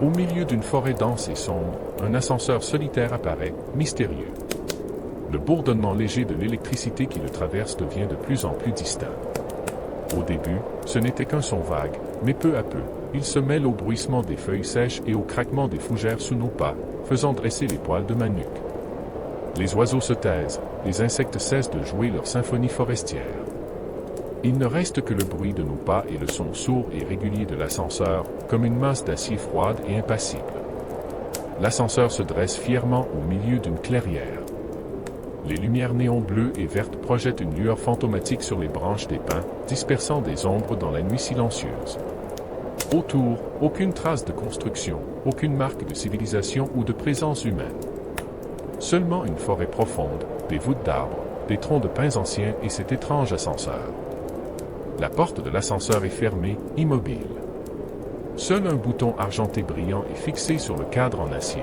Au milieu d'une forêt dense et sombre, un ascenseur solitaire apparaît, mystérieux. Le bourdonnement léger de l'électricité qui le traverse devient de plus en plus distinct. Au début, ce n'était qu'un son vague, mais peu à peu, il se mêle au bruissement des feuilles sèches et au craquement des fougères sous nos pas, faisant dresser les poils de ma nuque. Les oiseaux se taisent, les insectes cessent de jouer leur symphonie forestière. Il ne reste que le bruit de nos pas et le son sourd et régulier de l'ascenseur, comme une masse d'acier froide et impassible. L'ascenseur se dresse fièrement au milieu d'une clairière. Les lumières néon bleues et vertes projettent une lueur fantomatique sur les branches des pins, dispersant des ombres dans la nuit silencieuse. Autour, aucune trace de construction, aucune marque de civilisation ou de présence humaine. Seulement une forêt profonde, des voûtes d'arbres, des troncs de pins anciens et cet étrange ascenseur. La porte de l'ascenseur est fermée, immobile. Seul un bouton argenté brillant est fixé sur le cadre en acier.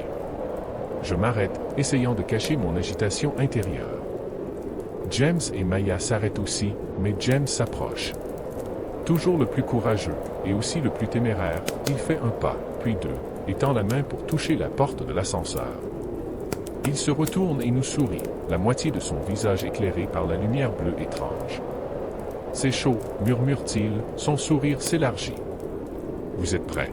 Je m'arrête, essayant de cacher mon agitation intérieure. James et Maya s'arrêtent aussi, mais James s'approche. Toujours le plus courageux, et aussi le plus téméraire, il fait un pas, puis deux, et tend la main pour toucher la porte de l'ascenseur. Il se retourne et nous sourit, la moitié de son visage éclairé par la lumière bleue étrange. « C'est chaud », murmure-t-il, son sourire s'élargit. « Vous êtes prêts ?»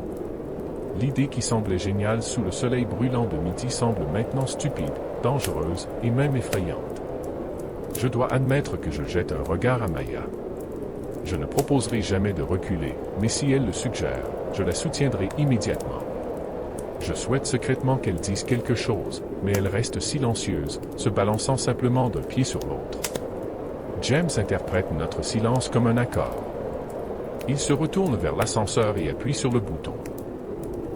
L'idée qui semblait géniale sous le soleil brûlant de midi semble maintenant stupide, dangereuse et même effrayante. Je dois admettre que je jette un regard à Maya. Je ne proposerai jamais de reculer, mais si elle le suggère, je la soutiendrai immédiatement. Je souhaite secrètement qu'elle dise quelque chose, mais elle reste silencieuse, se balançant simplement d'un pied sur l'autre. James interprète notre silence comme un accord. Il se retourne vers l'ascenseur et appuie sur le bouton.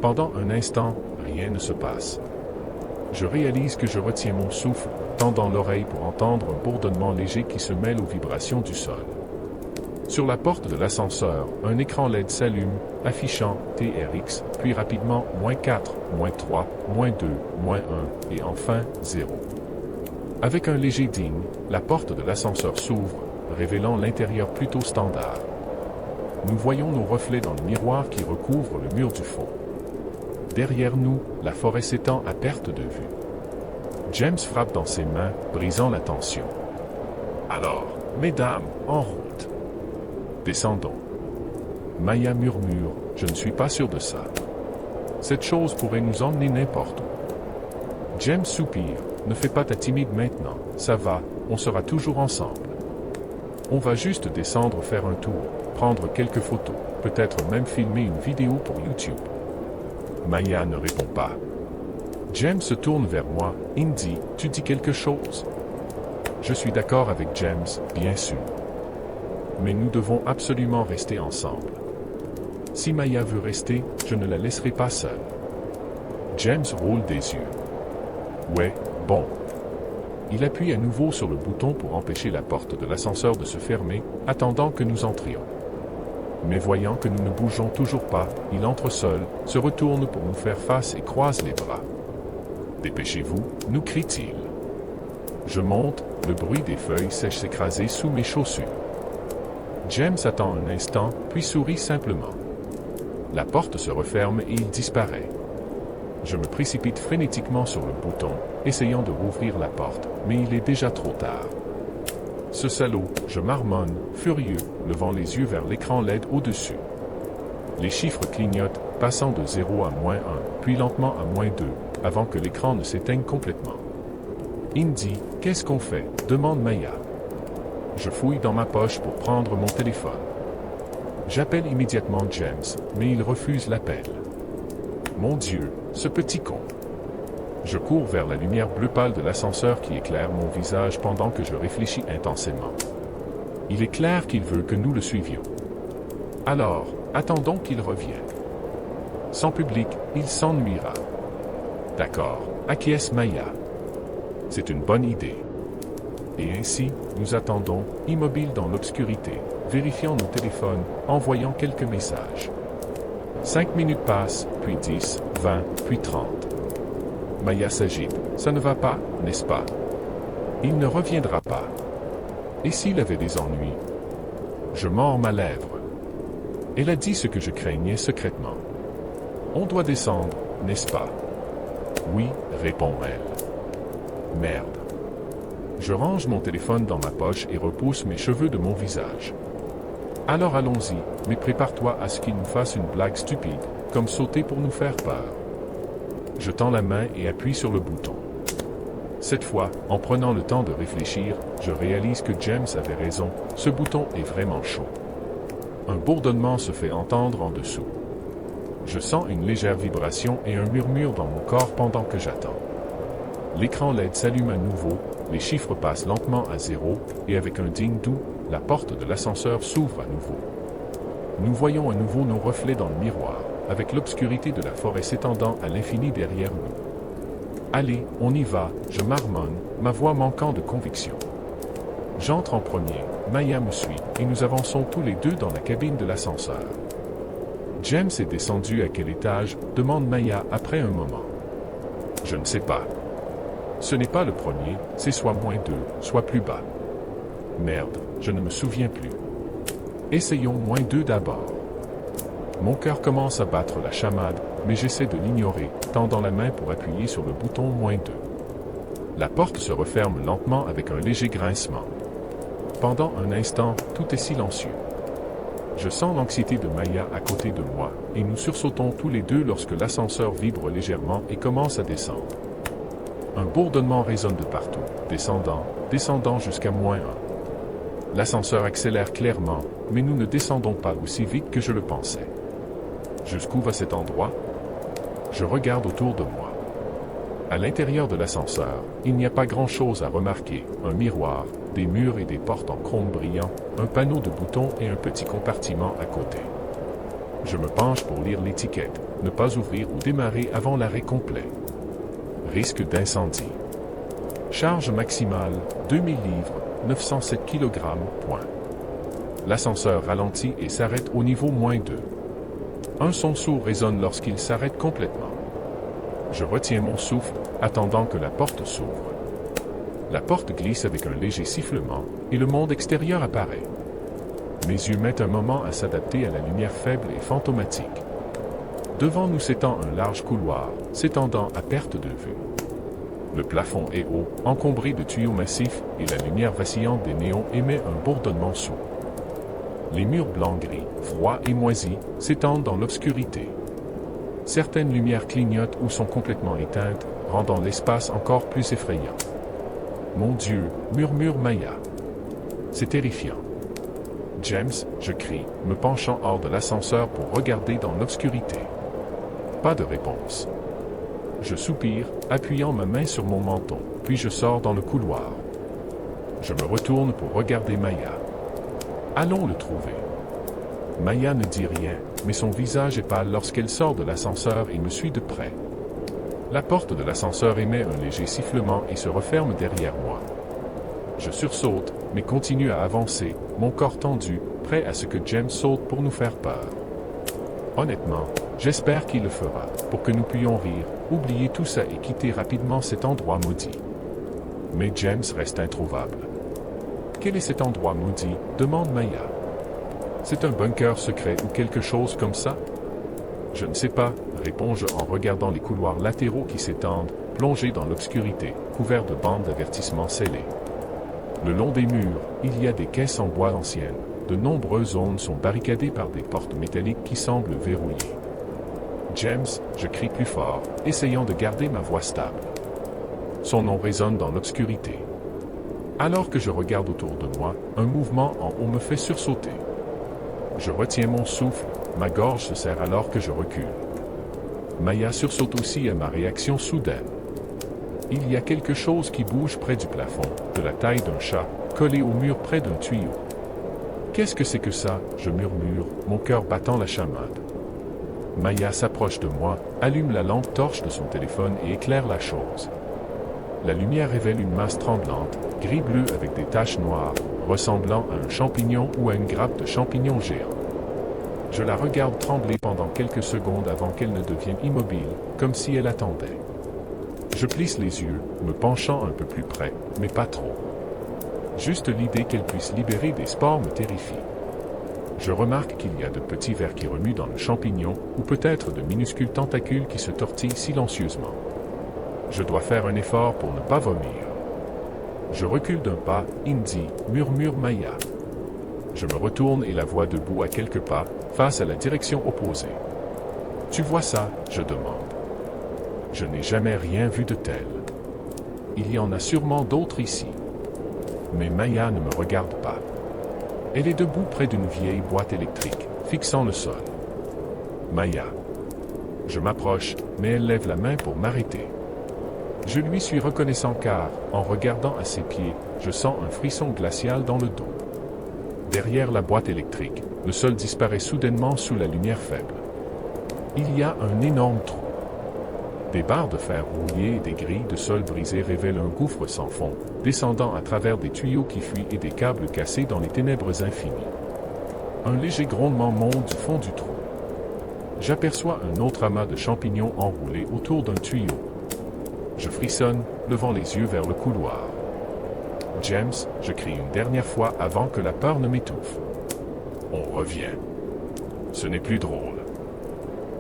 Pendant un instant, rien ne se passe. Je réalise que je retiens mon souffle, tendant l'oreille pour entendre un bourdonnement léger qui se mêle aux vibrations du sol. Sur la porte de l'ascenseur, un écran LED s'allume, affichant TRX, puis rapidement -4, -3, -2, -1 et enfin 0. Avec un léger ding, la porte de l'ascenseur s'ouvre, révélant l'intérieur plutôt standard. Nous voyons nos reflets dans le miroir qui recouvre le mur du fond. Derrière nous, la forêt s'étend à perte de vue. James frappe dans ses mains, brisant la tension. Alors, mesdames, en route. Descendons. Maya murmure, je ne suis pas sûr de ça. Cette chose pourrait nous emmener n'importe où. James soupire, ne fais pas ta timide maintenant, ça va, on sera toujours ensemble. On va juste descendre faire un tour, prendre quelques photos, peut-être même filmer une vidéo pour YouTube. Maya ne répond pas. James se tourne vers moi. Indy, tu dis quelque chose? Je suis d'accord avec James, bien sûr. Mais nous devons absolument rester ensemble. Si Maya veut rester, je ne la laisserai pas seule. James roule des yeux. Ouais, bon. Il appuie à nouveau sur le bouton pour empêcher la porte de l'ascenseur de se fermer, attendant que nous entrions. Mais voyant que nous ne bougeons toujours pas, il entre seul, se retourne pour nous faire face et croise les bras. « Dépêchez-vous » nous crie-t-il. Je monte, le bruit des feuilles sèches s'écraser sous mes chaussures. James attend un instant, puis sourit simplement. La porte se referme et il disparaît. Je me précipite frénétiquement sur le bouton, essayant de rouvrir la porte, mais il est déjà trop tard. Ce salaud, je marmonne, furieux, levant les yeux vers l'écran LED au-dessus. Les chiffres clignotent, passant de 0 à -1, puis lentement à -2, avant que l'écran ne s'éteigne complètement. Indy, qu'est-ce qu'on fait? Demande Maya. Je fouille dans ma poche pour prendre mon téléphone. J'appelle immédiatement James, mais il refuse l'appel. Mon Dieu, ce petit con. Je cours vers la lumière bleu pâle de l'ascenseur qui éclaire mon visage pendant que je réfléchis intensément. Il est clair qu'il veut que nous le suivions. Alors, attendons qu'il revienne. Sans public, il s'ennuiera. D'accord, acquiesce Maya. C'est une bonne idée. Et ainsi, nous attendons, immobiles dans l'obscurité, vérifiant nos téléphones, envoyant quelques messages. 5 minutes passent, puis 10, 20, puis 30. Maya s'agite. Ça ne va pas, n'est-ce pas? Il ne reviendra pas. Et s'il avait des ennuis? Je mords ma lèvre. Elle a dit ce que je craignais secrètement. On doit descendre, n'est-ce pas? Oui, répond-elle. Merde. Je range mon téléphone dans ma poche et repousse mes cheveux de mon visage. Alors allons-y, mais prépare-toi à ce qu'il nous fasse une blague stupide, comme sauter pour nous faire peur. Je tends la main et appuie sur le bouton. Cette fois, en prenant le temps de réfléchir, je réalise que James avait raison, ce bouton est vraiment chaud. Un bourdonnement se fait entendre en dessous. Je sens une légère vibration et un murmure dans mon corps pendant que j'attends. L'écran LED s'allume à nouveau, les chiffres passent lentement à 0, et avec un ding doux, la porte de l'ascenseur s'ouvre à nouveau. Nous voyons à nouveau nos reflets dans le miroir, avec l'obscurité de la forêt s'étendant à l'infini derrière nous. Allez, on y va, je marmonne, ma voix manquant de conviction. J'entre en premier, Maya me suit, et nous avançons tous les deux dans la cabine de l'ascenseur. James est descendu à quel étage, demande Maya après un moment. Je ne sais pas. Ce n'est pas le premier, c'est soit -2, soit plus bas. Merde, je ne me souviens plus. Essayons -2 d'abord. Mon cœur commence à battre la chamade, mais j'essaie de l'ignorer, tendant la main pour appuyer sur le bouton -2. La porte se referme lentement avec un léger grincement. Pendant un instant, tout est silencieux. Je sens l'anxiété de Maya à côté de moi, et nous sursautons tous les deux lorsque l'ascenseur vibre légèrement et commence à descendre. Un bourdonnement résonne de partout, descendant jusqu'à -1. L'ascenseur accélère clairement, mais nous ne descendons pas aussi vite que je le pensais. Jusqu'où va cet endroit? Je regarde autour de moi. À l'intérieur de l'ascenseur, il n'y a pas grand-chose à remarquer, un miroir, des murs et des portes en chrome brillant, un panneau de boutons et un petit compartiment à côté. Je me penche pour lire l'étiquette, ne pas ouvrir ou démarrer avant l'arrêt complet. Risque d'incendie. Charge maximale, 2000 livres, 907 kg. L'ascenseur ralentit et s'arrête au niveau -2. Un son sourd résonne lorsqu'il s'arrête complètement. Je retiens mon souffle, attendant que la porte s'ouvre. La porte glisse avec un léger sifflement, et le monde extérieur apparaît. Mes yeux mettent un moment à s'adapter à la lumière faible et fantomatique. Devant nous s'étend un large couloir, s'étendant à perte de vue. Le plafond est haut, encombré de tuyaux massifs, et la lumière vacillante des néons émet un bourdonnement sourd. Les murs blancs-gris, froids et moisis, s'étendent dans l'obscurité. Certaines lumières clignotent ou sont complètement éteintes, rendant l'espace encore plus effrayant. Mon Dieu, murmure Maya. C'est terrifiant. James, je crie, me penchant hors de l'ascenseur pour regarder dans l'obscurité. Pas de réponse. Je soupire, appuyant ma main sur mon menton, puis je sors dans le couloir. Je me retourne pour regarder Maya. Allons le trouver. Maya ne dit rien, mais son visage est pâle lorsqu'elle sort de l'ascenseur et me suit de près. La porte de l'ascenseur émet un léger sifflement et se referme derrière moi. Je sursaute, mais continue à avancer, mon corps tendu, prêt à ce que James saute pour nous faire peur. Honnêtement, j'espère qu'il le fera, pour que nous puissions rire, oublier tout ça et quitter rapidement cet endroit maudit. Mais James reste introuvable. Quel est cet endroit maudit? Demande Maya. C'est un bunker secret ou quelque chose comme ça? Je ne sais pas, réponds-je en regardant les couloirs latéraux qui s'étendent, plongés dans l'obscurité, couverts de bandes d'avertissement scellées. Le long des murs, il y a des caisses en bois anciennes. De nombreuses zones sont barricadées par des portes métalliques qui semblent verrouillées. James, je crie plus fort, essayant de garder ma voix stable. Son nom résonne dans l'obscurité. Alors que je regarde autour de moi, un mouvement en haut me fait sursauter. Je retiens mon souffle, ma gorge se serre alors que je recule. Maya sursaute aussi à ma réaction soudaine. Il y a quelque chose qui bouge près du plafond, de la taille d'un chat, collé au mur près d'un tuyau. Qu'est-ce que c'est que ça? Je murmure, mon cœur battant la chamade. Maya s'approche de moi, allume la lampe torche de son téléphone et éclaire la chose. La lumière révèle une masse tremblante, gris-bleu avec des taches noires, ressemblant à un champignon ou à une grappe de champignons géants. Je la regarde trembler pendant quelques secondes avant qu'elle ne devienne immobile, comme si elle attendait. Je plisse les yeux, me penchant un peu plus près, mais pas trop. Juste l'idée qu'elle puisse libérer des spores me terrifie. Je remarque qu'il y a de petits vers qui remuent dans le champignon, ou peut-être de minuscules tentacules qui se tortillent silencieusement. Je dois faire un effort pour ne pas vomir. Je recule d'un pas, Indy, murmure Maya. Je me retourne et la vois debout à quelques pas, face à la direction opposée. Tu vois ça, je demande. Je n'ai jamais rien vu de tel. Il y en a sûrement d'autres ici. Mais Maya ne me regarde pas. Elle est debout près d'une vieille boîte électrique, fixant le sol. Maya. Je m'approche, mais elle lève la main pour m'arrêter. Je lui suis reconnaissant car, en regardant à ses pieds, je sens un frisson glacial dans le dos. Derrière la boîte électrique, le sol disparaît soudainement sous la lumière faible. Il y a un énorme trou. Des barres de fer rouillées et des grilles de sol brisées révèlent un gouffre sans fond, descendant à travers des tuyaux qui fuient et des câbles cassés dans les ténèbres infinies. Un léger grondement monte du fond du trou. J'aperçois un autre amas de champignons enroulés autour d'un tuyau. Je frissonne, levant les yeux vers le couloir. James, je crie une dernière fois avant que la peur ne m'étouffe. On revient. Ce n'est plus drôle.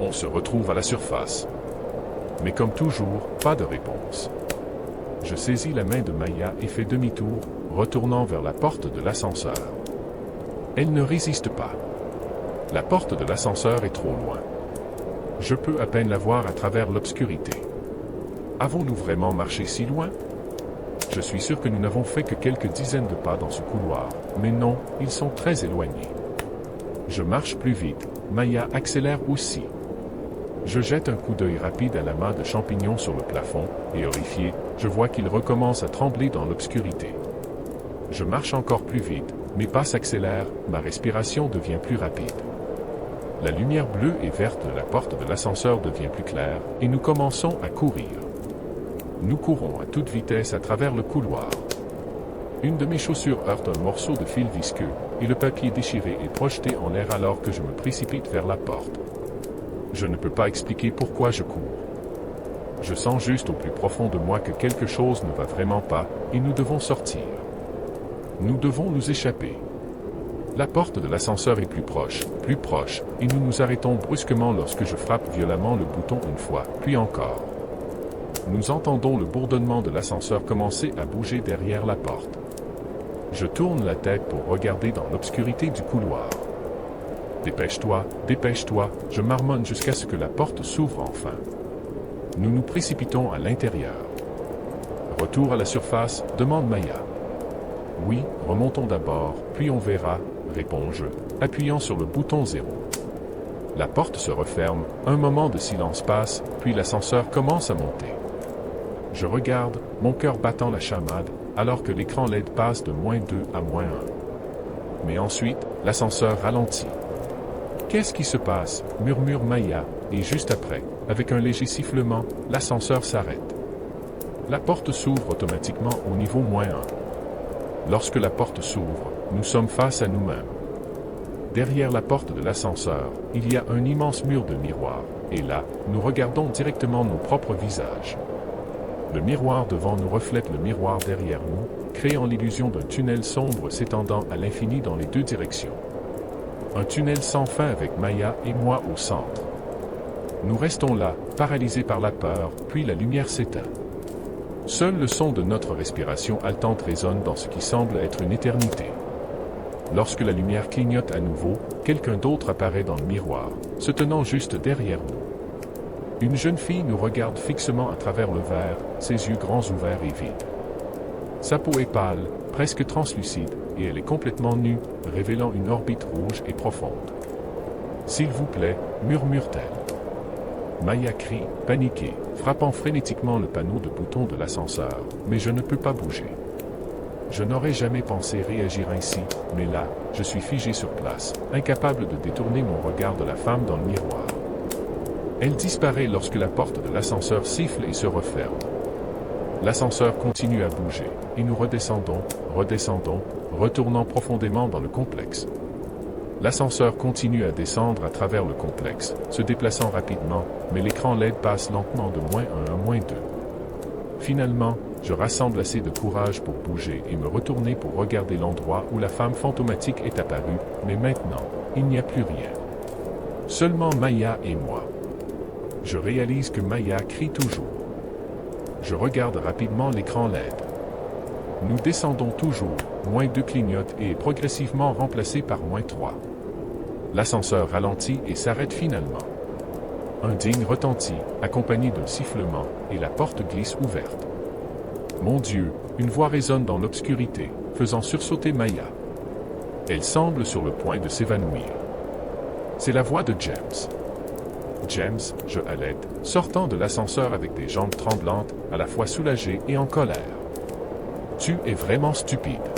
On se retrouve à la surface. Mais comme toujours, pas de réponse. Je saisis la main de Maya et fais demi-tour, retournant vers la porte de l'ascenseur. Elle ne résiste pas. La porte de l'ascenseur est trop loin. Je peux à peine la voir à travers l'obscurité. Avons-nous vraiment marché si loin? Je suis sûr que nous n'avons fait que quelques dizaines de pas dans ce couloir, mais non, ils sont très éloignés. Je marche plus vite, Maya accélère aussi. Je jette un coup d'œil rapide à l'amas de champignons sur le plafond, et horrifié, je vois qu'il recommence à trembler dans l'obscurité. Je marche encore plus vite, mes pas s'accélèrent, ma respiration devient plus rapide. La lumière bleue et verte de la porte de l'ascenseur devient plus claire, et nous commençons à courir. Nous courons à toute vitesse à travers le couloir. Une de mes chaussures heurte un morceau de fil visqueux, et le papier déchiré est projeté en l'air alors que je me précipite vers la porte. Je ne peux pas expliquer pourquoi je cours. Je sens juste au plus profond de moi que quelque chose ne va vraiment pas, et nous devons sortir. Nous devons nous échapper. La porte de l'ascenseur est plus proche, et nous nous arrêtons brusquement lorsque je frappe violemment le bouton une fois, puis encore. Nous entendons le bourdonnement de l'ascenseur commencer à bouger derrière la porte. Je tourne la tête pour regarder dans l'obscurité du couloir. Dépêche-toi, dépêche-toi, je marmonne jusqu'à ce que la porte s'ouvre enfin. Nous nous précipitons à l'intérieur. Retour à la surface, demande Maya. Oui, remontons d'abord, puis on verra, réponds-je, appuyant sur le bouton 0. La porte se referme, un moment de silence passe, puis l'ascenseur commence à monter. Je regarde, mon cœur battant la chamade, alors que l'écran LED passe de -2 à -1. Mais ensuite, l'ascenseur ralentit. Qu'est-ce qui se passe? Murmure Maya, et juste après, avec un léger sifflement, l'ascenseur s'arrête. La porte s'ouvre automatiquement au niveau -1. Lorsque la porte s'ouvre, nous sommes face à nous-mêmes. Derrière la porte de l'ascenseur, il y a un immense mur de miroirs, et là, nous regardons directement nos propres visages. Le miroir devant nous reflète le miroir derrière nous, créant l'illusion d'un tunnel sombre s'étendant à l'infini dans les deux directions. Un tunnel sans fin avec Maya et moi au centre. Nous restons là, paralysés par la peur, puis la lumière s'éteint. Seul le son de notre respiration haletante résonne dans ce qui semble être une éternité. Lorsque la lumière clignote à nouveau, quelqu'un d'autre apparaît dans le miroir, se tenant juste derrière nous. Une jeune fille nous regarde fixement à travers le verre, ses yeux grands ouverts et vides. Sa peau est pâle, presque translucide, et elle est complètement nue, révélant une orbite rouge et profonde. « S'il vous plaît » murmure-t-elle. Maya crie, paniquée, frappant frénétiquement le panneau de bouton de l'ascenseur, mais je ne peux pas bouger. Je n'aurais jamais pensé réagir ainsi, mais là, je suis figé sur place, incapable de détourner mon regard de la femme dans le miroir. Elle disparaît lorsque la porte de l'ascenseur siffle et se referme. L'ascenseur continue à bouger, et nous redescendons, retournant profondément dans le complexe. L'ascenseur continue à descendre à travers le complexe, se déplaçant rapidement, mais l'écran LED passe lentement de -1 à -2. Finalement, je rassemble assez de courage pour bouger et me retourner pour regarder l'endroit où la femme fantomatique est apparue, mais maintenant, il n'y a plus rien. Seulement Maya et moi. Je réalise que Maya crie toujours. Je regarde rapidement l'écran LED. Nous descendons toujours, -2 clignote et est progressivement remplacé par -3. L'ascenseur ralentit et s'arrête finalement. Un ding retentit, accompagné d'un sifflement, et la porte glisse ouverte. Mon Dieu, une voix résonne dans l'obscurité, faisant sursauter Maya. Elle semble sur le point de s'évanouir. C'est la voix de James. James, je halète, sortant de l'ascenseur avec des jambes tremblantes, à la fois soulagé et en colère. Tu es vraiment stupide.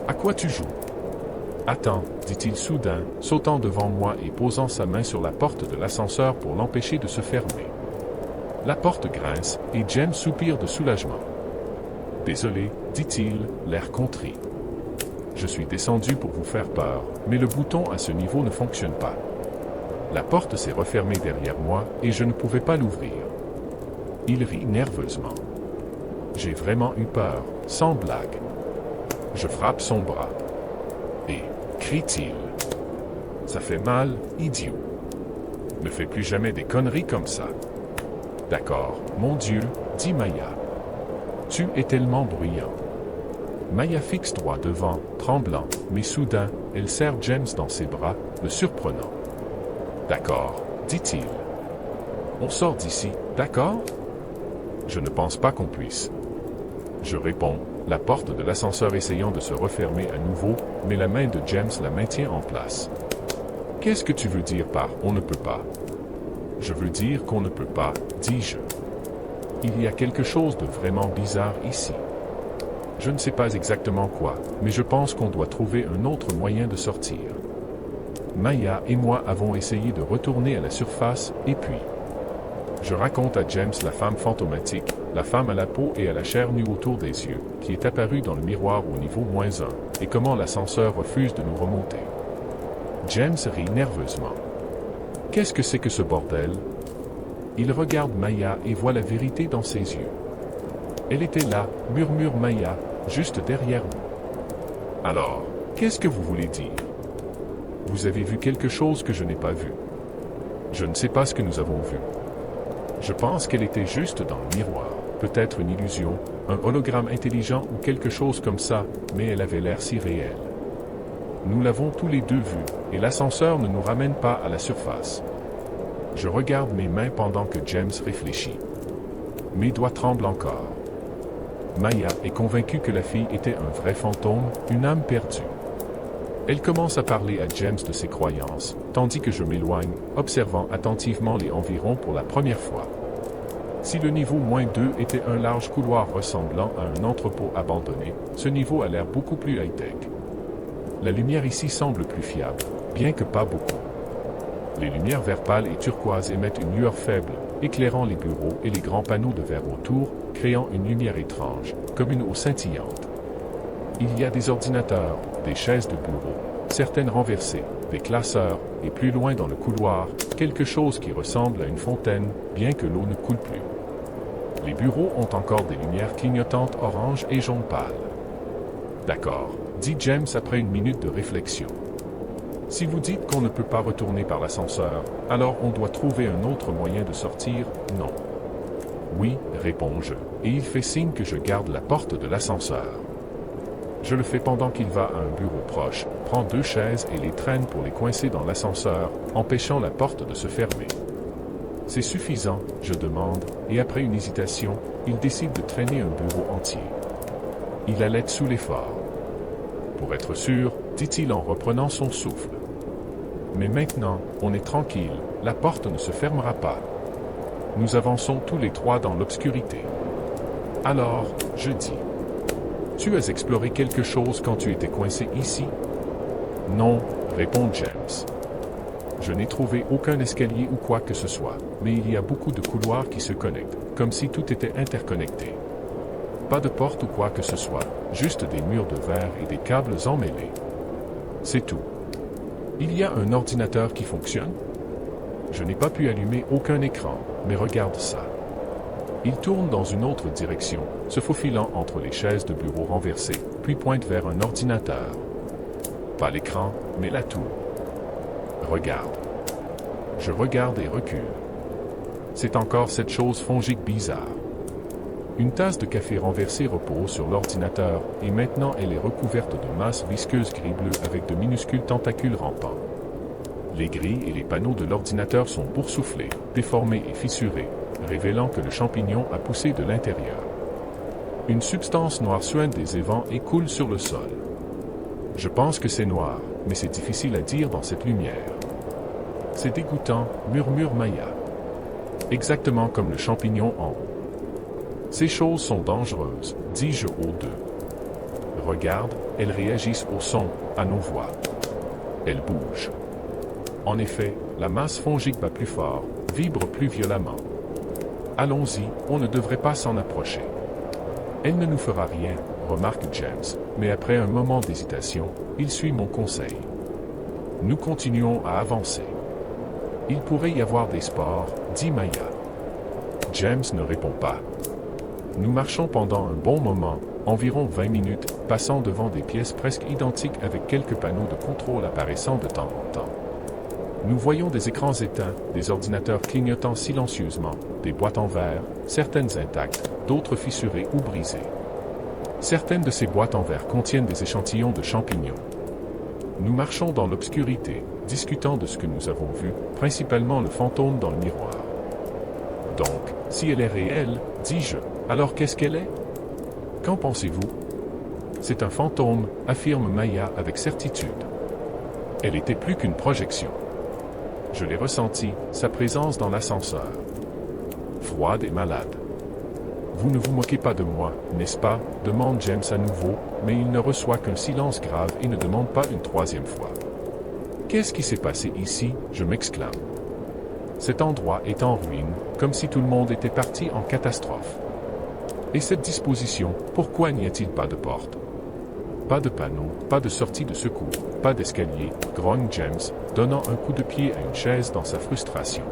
À quoi tu joues? Attends, dit-il soudain, sautant devant moi et posant sa main sur la porte de l'ascenseur pour l'empêcher de se fermer. La porte grince, et James soupire de soulagement. Désolé, dit-il, l'air contrit. Je suis descendu pour vous faire peur, mais le bouton à ce niveau ne fonctionne pas. La porte s'est refermée derrière moi et je ne pouvais pas l'ouvrir. Il rit nerveusement. J'ai vraiment eu peur, sans blague. Je frappe son bras. Et, crie-t-il. Ça fait mal, idiot. Ne fais plus jamais des conneries comme ça. D'accord, mon Dieu, dit Maya. Tu es tellement bruyant. Maya fixe droit devant, tremblant, mais soudain, elle serre James dans ses bras, le surprenant. D'accord, dit-il. On sort d'ici, d'accord? Je ne pense pas qu'on puisse. Je réponds, la porte de l'ascenseur essayant de se refermer à nouveau, mais la main de James la maintient en place. Qu'est-ce que tu veux dire par « on ne peut pas » ? Je veux dire qu'on ne peut pas, dis-je. Il y a quelque chose de vraiment bizarre ici. Je ne sais pas exactement quoi, mais je pense qu'on doit trouver un autre moyen de sortir. Maya et moi avons essayé de retourner à la surface, et puis... Je raconte à James la femme fantomatique, la femme à la peau et à la chair nue autour des yeux, qui est apparue dans le miroir au niveau -1, et comment l'ascenseur refuse de nous remonter. James rit nerveusement. Qu'est-ce que c'est que ce bordel? Il regarde Maya et voit la vérité dans ses yeux. Elle était là, murmure Maya, juste derrière nous. Alors, qu'est-ce que vous voulez dire? Vous avez vu quelque chose que je n'ai pas vu. Je ne sais pas ce que nous avons vu. Je pense qu'elle était juste dans le miroir, peut-être une illusion, un hologramme intelligent ou quelque chose comme ça, mais elle avait l'air si réelle. Nous l'avons tous les deux vue, et l'ascenseur ne nous ramène pas à la surface. Je regarde mes mains pendant que James réfléchit. Mes doigts tremblent encore. Maya est convaincue que la fille était un vrai fantôme, une âme perdue. Elle commence à parler à James de ses croyances, tandis que je m'éloigne, observant attentivement les environs pour la première fois. Si le niveau -2 était un large couloir ressemblant à un entrepôt abandonné, ce niveau a l'air beaucoup plus high-tech. La lumière ici semble plus fiable, bien que pas beaucoup. Les lumières vert pâle et turquoise émettent une lueur faible, éclairant les bureaux et les grands panneaux de verre autour, créant une lumière étrange, comme une eau scintillante. Il y a des ordinateurs, des chaises de bureau, certaines renversées, des classeurs, et plus loin dans le couloir, quelque chose qui ressemble à une fontaine, bien que l'eau ne coule plus. Les bureaux ont encore des lumières clignotantes orange et jaune pâle. D'accord, dit James après une minute de réflexion. Si vous dites qu'on ne peut pas retourner par l'ascenseur, alors on doit trouver un autre moyen de sortir, non? Oui, réponds-je, et il fait signe que je garde la porte de l'ascenseur. Je le fais pendant qu'il va à un bureau proche, prend 2 chaises et les traîne pour les coincer dans l'ascenseur, empêchant la porte de se fermer. C'est suffisant, je demande, et après une hésitation, il décide de traîner un bureau entier. Il halète sous l'effort. Pour être sûr, dit-il en reprenant son souffle. Mais maintenant, on est tranquille, la porte ne se fermera pas. Nous avançons tous les 3 dans l'obscurité. Alors, je dis. Tu as exploré quelque chose quand tu étais coincé ici? Non, répond James. Je n'ai trouvé aucun escalier ou quoi que ce soit, mais il y a beaucoup de couloirs qui se connectent, comme si tout était interconnecté. Pas de porte ou quoi que ce soit, juste des murs de verre et des câbles emmêlés. C'est tout. Il y a un ordinateur qui fonctionne? Je n'ai pas pu allumer aucun écran, mais regarde ça. Il tourne dans une autre direction, se faufilant entre les chaises de bureau renversées, puis pointe vers un ordinateur. Pas l'écran, mais la tour. Regarde. Je regarde et recule. C'est encore cette chose fongique bizarre. Une tasse de café renversée repose sur l'ordinateur et maintenant elle est recouverte de masses visqueuses gris-bleu avec de minuscules tentacules rampants. Les grilles et les panneaux de l'ordinateur sont boursouflés, déformés et fissurés, révélant que le champignon a poussé de l'intérieur. Une substance noire suinte des évents et coule sur le sol. Je pense que c'est noir, mais c'est difficile à dire dans cette lumière. C'est dégoûtant, murmure Maya. Exactement comme le champignon en haut. Ces choses sont dangereuses, dis-je aux deux. Regarde, elles réagissent au son, à nos voix. Elles bougent. En effet, la masse fongique bat plus fort, vibre plus violemment. Allons-y, on ne devrait pas s'en approcher. Elle ne nous fera rien, remarque James, mais après un moment d'hésitation, il suit mon conseil. Nous continuons à avancer. Il pourrait y avoir des spores, dit Maya. James ne répond pas. Nous marchons pendant un bon moment, environ 20 minutes, passant devant des pièces presque identiques avec quelques panneaux de contrôle apparaissant de temps en temps. Nous voyons des écrans éteints, des ordinateurs clignotant silencieusement, des boîtes en verre, certaines intactes, d'autres fissurées ou brisées. Certaines de ces boîtes en verre contiennent des échantillons de champignons. Nous marchons dans l'obscurité, discutant de ce que nous avons vu, principalement le fantôme dans le miroir. Donc, si elle est réelle, dis-je, alors qu'est-ce qu'elle est? Qu'en pensez-vous? C'est un fantôme, affirme Maya avec certitude. Elle était plus qu'une projection. Je l'ai ressenti, sa présence dans l'ascenseur. Froide et malade. Vous ne vous moquez pas de moi, n'est-ce pas? Demande James à nouveau, mais il ne reçoit qu'un silence grave et ne demande pas une troisième fois. Qu'est-ce qui s'est passé ici? Je m'exclame. Cet endroit est en ruine, comme si tout le monde était parti en catastrophe. Et cette disposition, pourquoi n'y a-t-il pas de porte? Pas de panneau, pas de sortie de secours, pas d'escalier, grogne James, donnant un coup de pied à une chaise dans sa frustration.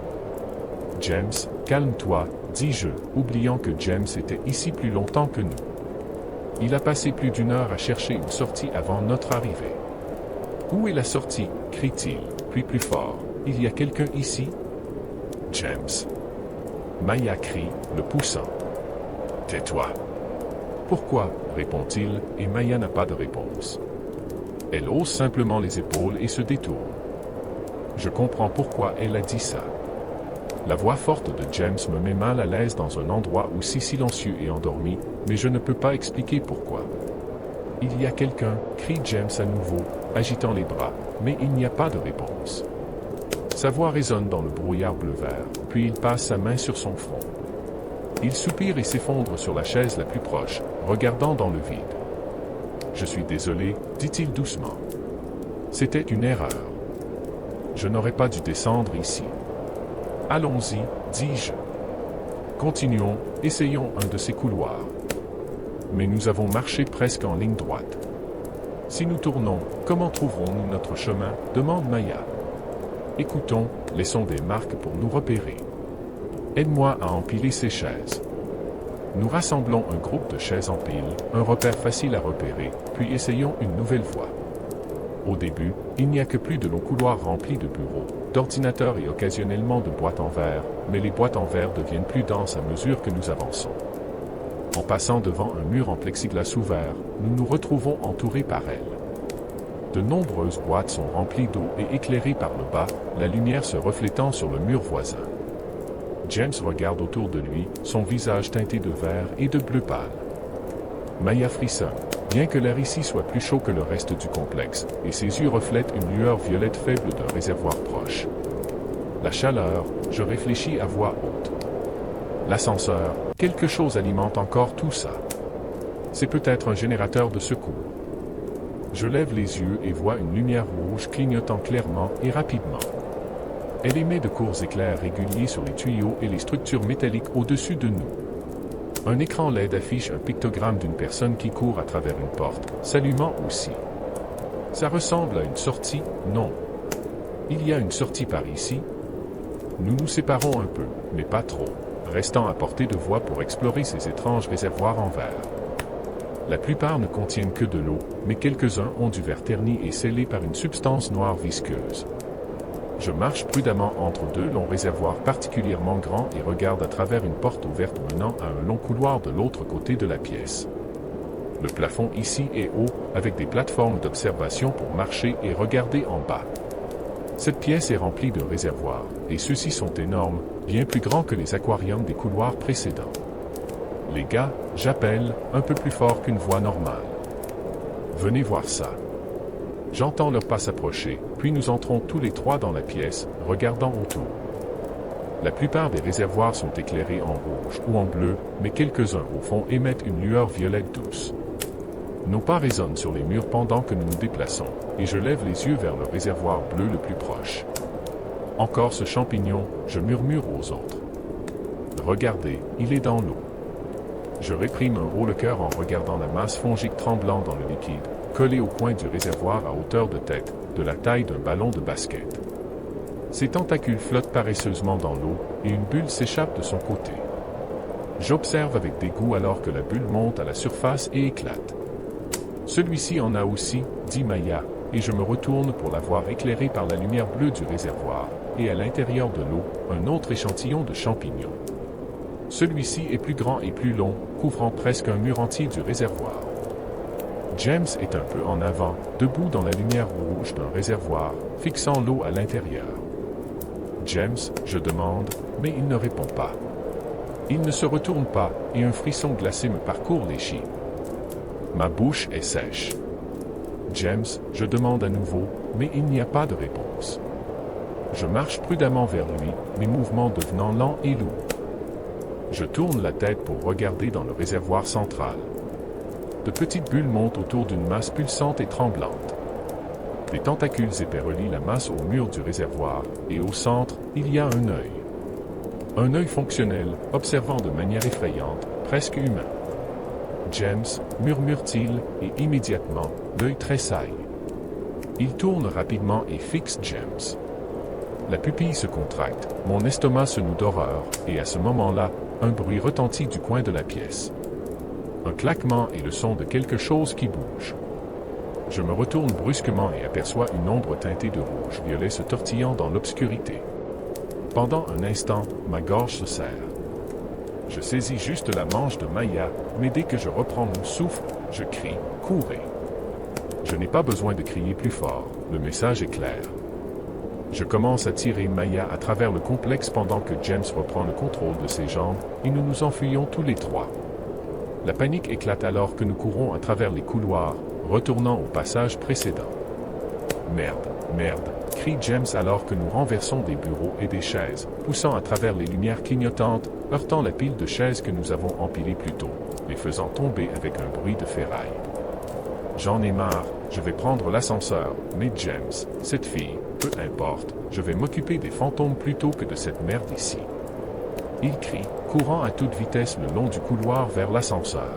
James, calme-toi, dis-je, oubliant que James était ici plus longtemps que nous. Il a passé plus d'une heure à chercher une sortie avant notre arrivée. Où est la sortie? Crie-t-il, puis plus fort. Il y a quelqu'un ici? James. Maya crie, le poussant. Tais-toi. Pourquoi? Répond-il, et Maya n'a pas de réponse. Elle hausse simplement les épaules et se détourne. Je comprends pourquoi elle a dit ça. La voix forte de James me met mal à l'aise dans un endroit aussi silencieux et endormi, mais je ne peux pas expliquer pourquoi. Il y a quelqu'un, crie James à nouveau, agitant les bras, mais il n'y a pas de réponse. Sa voix résonne dans le brouillard bleu-vert, puis il passe sa main sur son front. Il soupire et s'effondre sur la chaise la plus proche, regardant dans le vide. « Je suis désolé, dit-il doucement. C'était une erreur. Je n'aurais pas dû descendre ici. Allons-y, dis-je. Continuons, essayons un de ces couloirs. Mais nous avons marché presque en ligne droite. Si nous tournons, comment trouverons-nous notre chemin? Demande Maya. Écoutons, laissons des marques pour nous repérer. Aide-moi à empiler ces chaises. Nous rassemblons un groupe de chaises en pile, un repère facile à repérer, puis essayons une nouvelle voie. Au début, il n'y a que plus de longs couloirs remplis de bureaux, d'ordinateurs et occasionnellement de boîtes en verre, mais les boîtes en verre deviennent plus denses à mesure que nous avançons. En passant devant un mur en plexiglas ouvert, nous nous retrouvons entourés par elles. De nombreuses boîtes sont remplies d'eau et éclairées par le bas, la lumière se reflétant sur le mur voisin. James regarde autour de lui, son visage teinté de vert et de bleu pâle. Maya frissonne, bien que l'air ici soit plus chaud que le reste du complexe, et ses yeux reflètent une lueur violette faible d'un réservoir proche. La chaleur, je réfléchis à voix haute. L'ascenseur, quelque chose alimente encore tout ça. C'est peut-être un générateur de secours. Je lève les yeux et vois une lumière rouge clignotant clairement et rapidement. Elle émet de courts éclairs réguliers sur les tuyaux et les structures métalliques au-dessus de nous. Un écran LED affiche un pictogramme d'une personne qui court à travers une porte, s'allumant aussi. Ça ressemble à une sortie, non. Il y a une sortie par ici. Nous nous séparons un peu, mais pas trop, restant à portée de voix pour explorer ces étranges réservoirs en verre. La plupart ne contiennent que de l'eau, mais quelques-uns ont du verre terni et scellé par une substance noire visqueuse. Je marche prudemment entre deux longs réservoirs particulièrement grands et regarde à travers une porte ouverte menant à un long couloir de l'autre côté de la pièce. Le plafond ici est haut, avec des plateformes d'observation pour marcher et regarder en bas. Cette pièce est remplie de réservoirs, et ceux-ci sont énormes, bien plus grands que les aquariums des couloirs précédents. Les gars, j'appelle, un peu plus fort qu'une voix normale. Venez voir ça. J'entends leurs pas s'approcher, puis nous entrons tous les trois dans la pièce, regardant autour. La plupart des réservoirs sont éclairés en rouge ou en bleu, mais quelques-uns au fond émettent une lueur violette douce. Nos pas résonnent sur les murs pendant que nous nous déplaçons, et je lève les yeux vers le réservoir bleu le plus proche. Encore ce champignon, je murmure aux autres. Regardez, il est dans l'eau. Je réprime un haut le cœur en regardant la masse fongique tremblant dans le liquide, collée au coin du réservoir à hauteur de tête, de la taille d'un ballon de basket. Ses tentacules flottent paresseusement dans l'eau, et une bulle s'échappe de son côté. J'observe avec dégoût alors que la bulle monte à la surface et éclate. Celui-ci en a aussi, dit Maya, et je me retourne pour la voir éclairée par la lumière bleue du réservoir, et à l'intérieur de l'eau, un autre échantillon de champignons. Celui-ci est plus grand et plus long, couvrant presque un mur entier du réservoir. James est un peu en avant, debout dans la lumière rouge d'un réservoir, fixant l'eau à l'intérieur. James, je demande, mais il ne répond pas. Il ne se retourne pas, et un frisson glacé me parcourt les chies. Ma bouche est sèche. James, je demande à nouveau, mais il n'y a pas de réponse. Je marche prudemment vers lui, mes mouvements devenant lents et lourds. Je tourne la tête pour regarder dans le réservoir central. De petites bulles montent autour d'une masse pulsante et tremblante. Des tentacules épais relient la masse au mur du réservoir, et au centre, il y a un œil. Un œil fonctionnel, observant de manière effrayante, presque humain. James, murmure-t-il, et immédiatement, l'œil tressaille. Il tourne rapidement et fixe James. La pupille se contracte, mon estomac se noue d'horreur, et à ce moment-là, un bruit retentit du coin de la pièce. Un claquement et le son de quelque chose qui bouge. Je me retourne brusquement et aperçois une ombre teintée de rouge-violet se tortillant dans l'obscurité. Pendant un instant, ma gorge se serre. Je saisis juste la manche de Maya, mais dès que je reprends mon souffle, je crie « Courez !» Je n'ai pas besoin de crier plus fort, le message est clair. Je commence à tirer Maya à travers le complexe pendant que James reprend le contrôle de ses jambes, et nous nous enfuyons tous les trois. La panique éclate alors que nous courons à travers les couloirs, retournant au passage précédent. « Merde, merde !» crie James alors que nous renversons des bureaux et des chaises, poussant à travers les lumières clignotantes, heurtant la pile de chaises que nous avons empilées plus tôt, les faisant tomber avec un bruit de ferraille. J'en ai marre, je vais prendre l'ascenseur, mais James, cette fille, peu importe, je vais m'occuper des fantômes plutôt que de cette merde ici. Il crie, courant à toute vitesse le long du couloir vers l'ascenseur.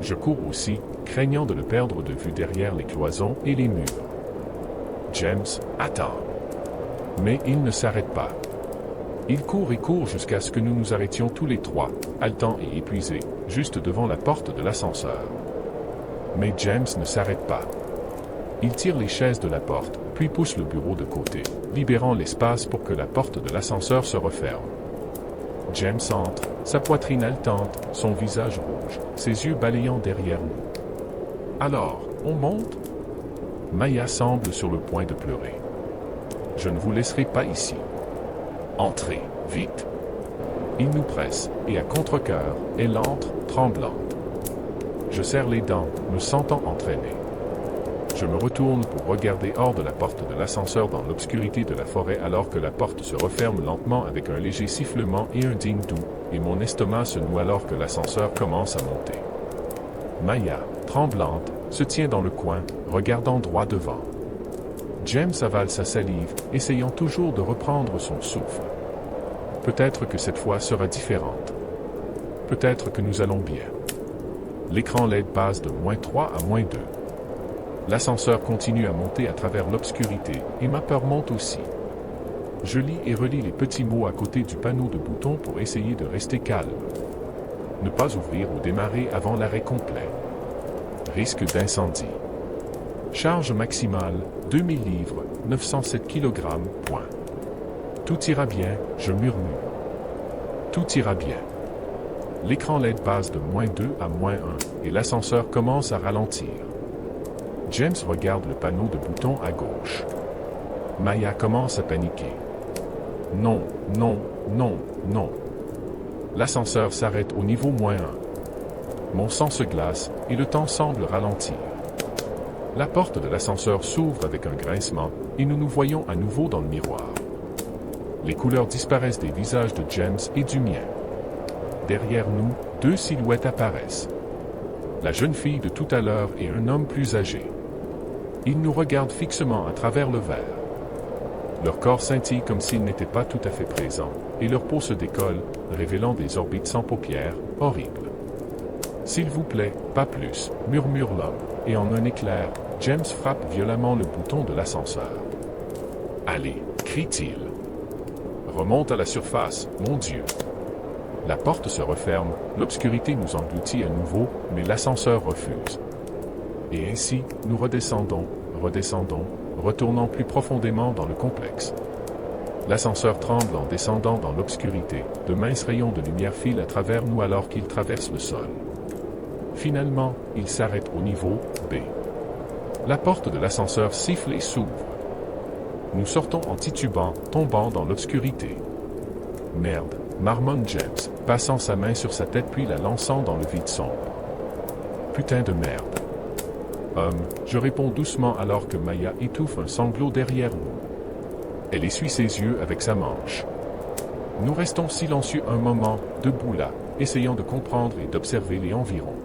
Je cours aussi, craignant de le perdre de vue derrière les cloisons et les murs. James, attends. Mais il ne s'arrête pas. Il court et court jusqu'à ce que nous nous arrêtions tous les trois, haletants et épuisés, juste devant la porte de l'ascenseur. Mais James ne s'arrête pas. Il tire les chaises de la porte, puis pousse le bureau de côté, libérant l'espace pour que la porte de l'ascenseur se referme. James entre, sa poitrine haletante, son visage rouge, ses yeux balayant derrière nous. Alors, on monte? Maya semble sur le point de pleurer. Je ne vous laisserai pas ici. Entrez, vite. Il nous presse, et à contre-cœur, elle entre, tremblante. Je serre les dents, me sentant entraîné. Je me retourne pour regarder hors de la porte de l'ascenseur dans l'obscurité de la forêt alors que la porte se referme lentement avec un léger sifflement et un ding doux, et mon estomac se noue alors que l'ascenseur commence à monter. Maya, tremblante, se tient dans le coin, regardant droit devant. James avale sa salive, essayant toujours de reprendre son souffle. Peut-être que cette fois sera différente. Peut-être que nous allons bien. L'écran LED passe de -3 à -2. L'ascenseur continue à monter à travers l'obscurité, et ma peur monte aussi. Je lis et relis les petits mots à côté du panneau de boutons pour essayer de rester calme. Ne pas ouvrir ou démarrer avant l'arrêt complet. Risque d'incendie. Charge maximale, 2000 livres, 907 kg. Point. Tout ira bien, je murmure. Tout ira bien. L'écran LED passe de -2 à -1 et l'ascenseur commence à ralentir. James regarde le panneau de boutons à gauche. Maya commence à paniquer. Non, non, non, non. L'ascenseur s'arrête au niveau -1. Mon sang se glace et le temps semble ralentir. La porte de l'ascenseur s'ouvre avec un grincement et nous nous voyons à nouveau dans le miroir. Les couleurs disparaissent des visages de James et du mien. Derrière nous, deux silhouettes apparaissent. La jeune fille de tout à l'heure et un homme plus âgé. Ils nous regardent fixement à travers le verre. Leur corps scintille comme s'ils n'étaient pas tout à fait présents, et leur peau se décolle, révélant des orbites sans paupières, horribles. « S'il vous plaît, pas plus », murmure l'homme, et en un éclair, James frappe violemment le bouton de l'ascenseur. « Allez », crie-t-il. « Remonte à la surface, mon Dieu !» La porte se referme, l'obscurité nous engloutit à nouveau, mais l'ascenseur refuse. Et ainsi, nous redescendons, retournant plus profondément dans le complexe. L'ascenseur tremble en descendant dans l'obscurité, de minces rayons de lumière filent à travers nous alors qu'il traverse le sol. Finalement, il s'arrête au niveau B. La porte de l'ascenseur siffle et s'ouvre. Nous sortons en titubant, tombant dans l'obscurité. Merde, marmonne James, passant sa main sur sa tête puis la lançant dans le vide sombre. Putain de merde. Je réponds doucement alors que Maya étouffe un sanglot derrière nous. Elle essuie ses yeux avec sa manche. Nous restons silencieux un moment, debout là, essayant de comprendre et d'observer les environs.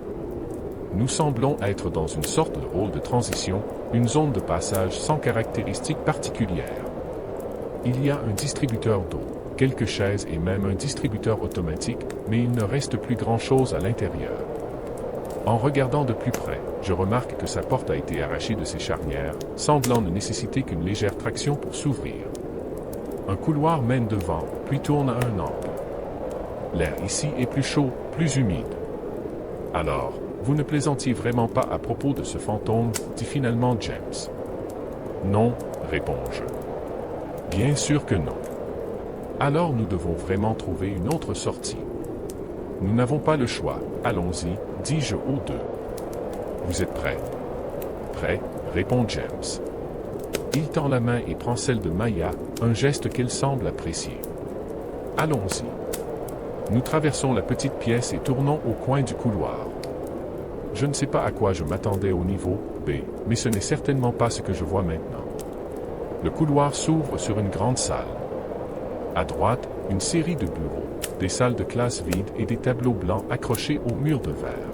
Nous semblons être dans une sorte de rôle de transition, une zone de passage sans caractéristiques particulières. Il y a un distributeur d'eau, quelques chaises et même un distributeur automatique, mais il ne reste plus grand-chose à l'intérieur. En regardant de plus près, je remarque que sa porte a été arrachée de ses charnières, semblant ne nécessiter qu'une légère traction pour s'ouvrir. Un couloir mène devant, puis tourne à un angle. L'air ici est plus chaud, plus humide. Alors, vous ne plaisantiez vraiment pas à propos de ce fantôme, dit finalement James. Non, réponds-je. Bien sûr que non. Alors nous devons vraiment trouver une autre sortie. Nous n'avons pas le choix, allons-y, dis-je aux deux. Vous êtes prêts? Prêt, répond James. Il tend la main et prend celle de Maya, un geste qu'elle semble apprécier. Allons-y. Nous traversons la petite pièce et tournons au coin du couloir. Je ne sais pas à quoi je m'attendais au niveau B, mais ce n'est certainement pas ce que je vois maintenant. Le couloir s'ouvre sur une grande salle. À droite, une série de bureaux, des salles de classe vides et des tableaux blancs accrochés au mur de verre.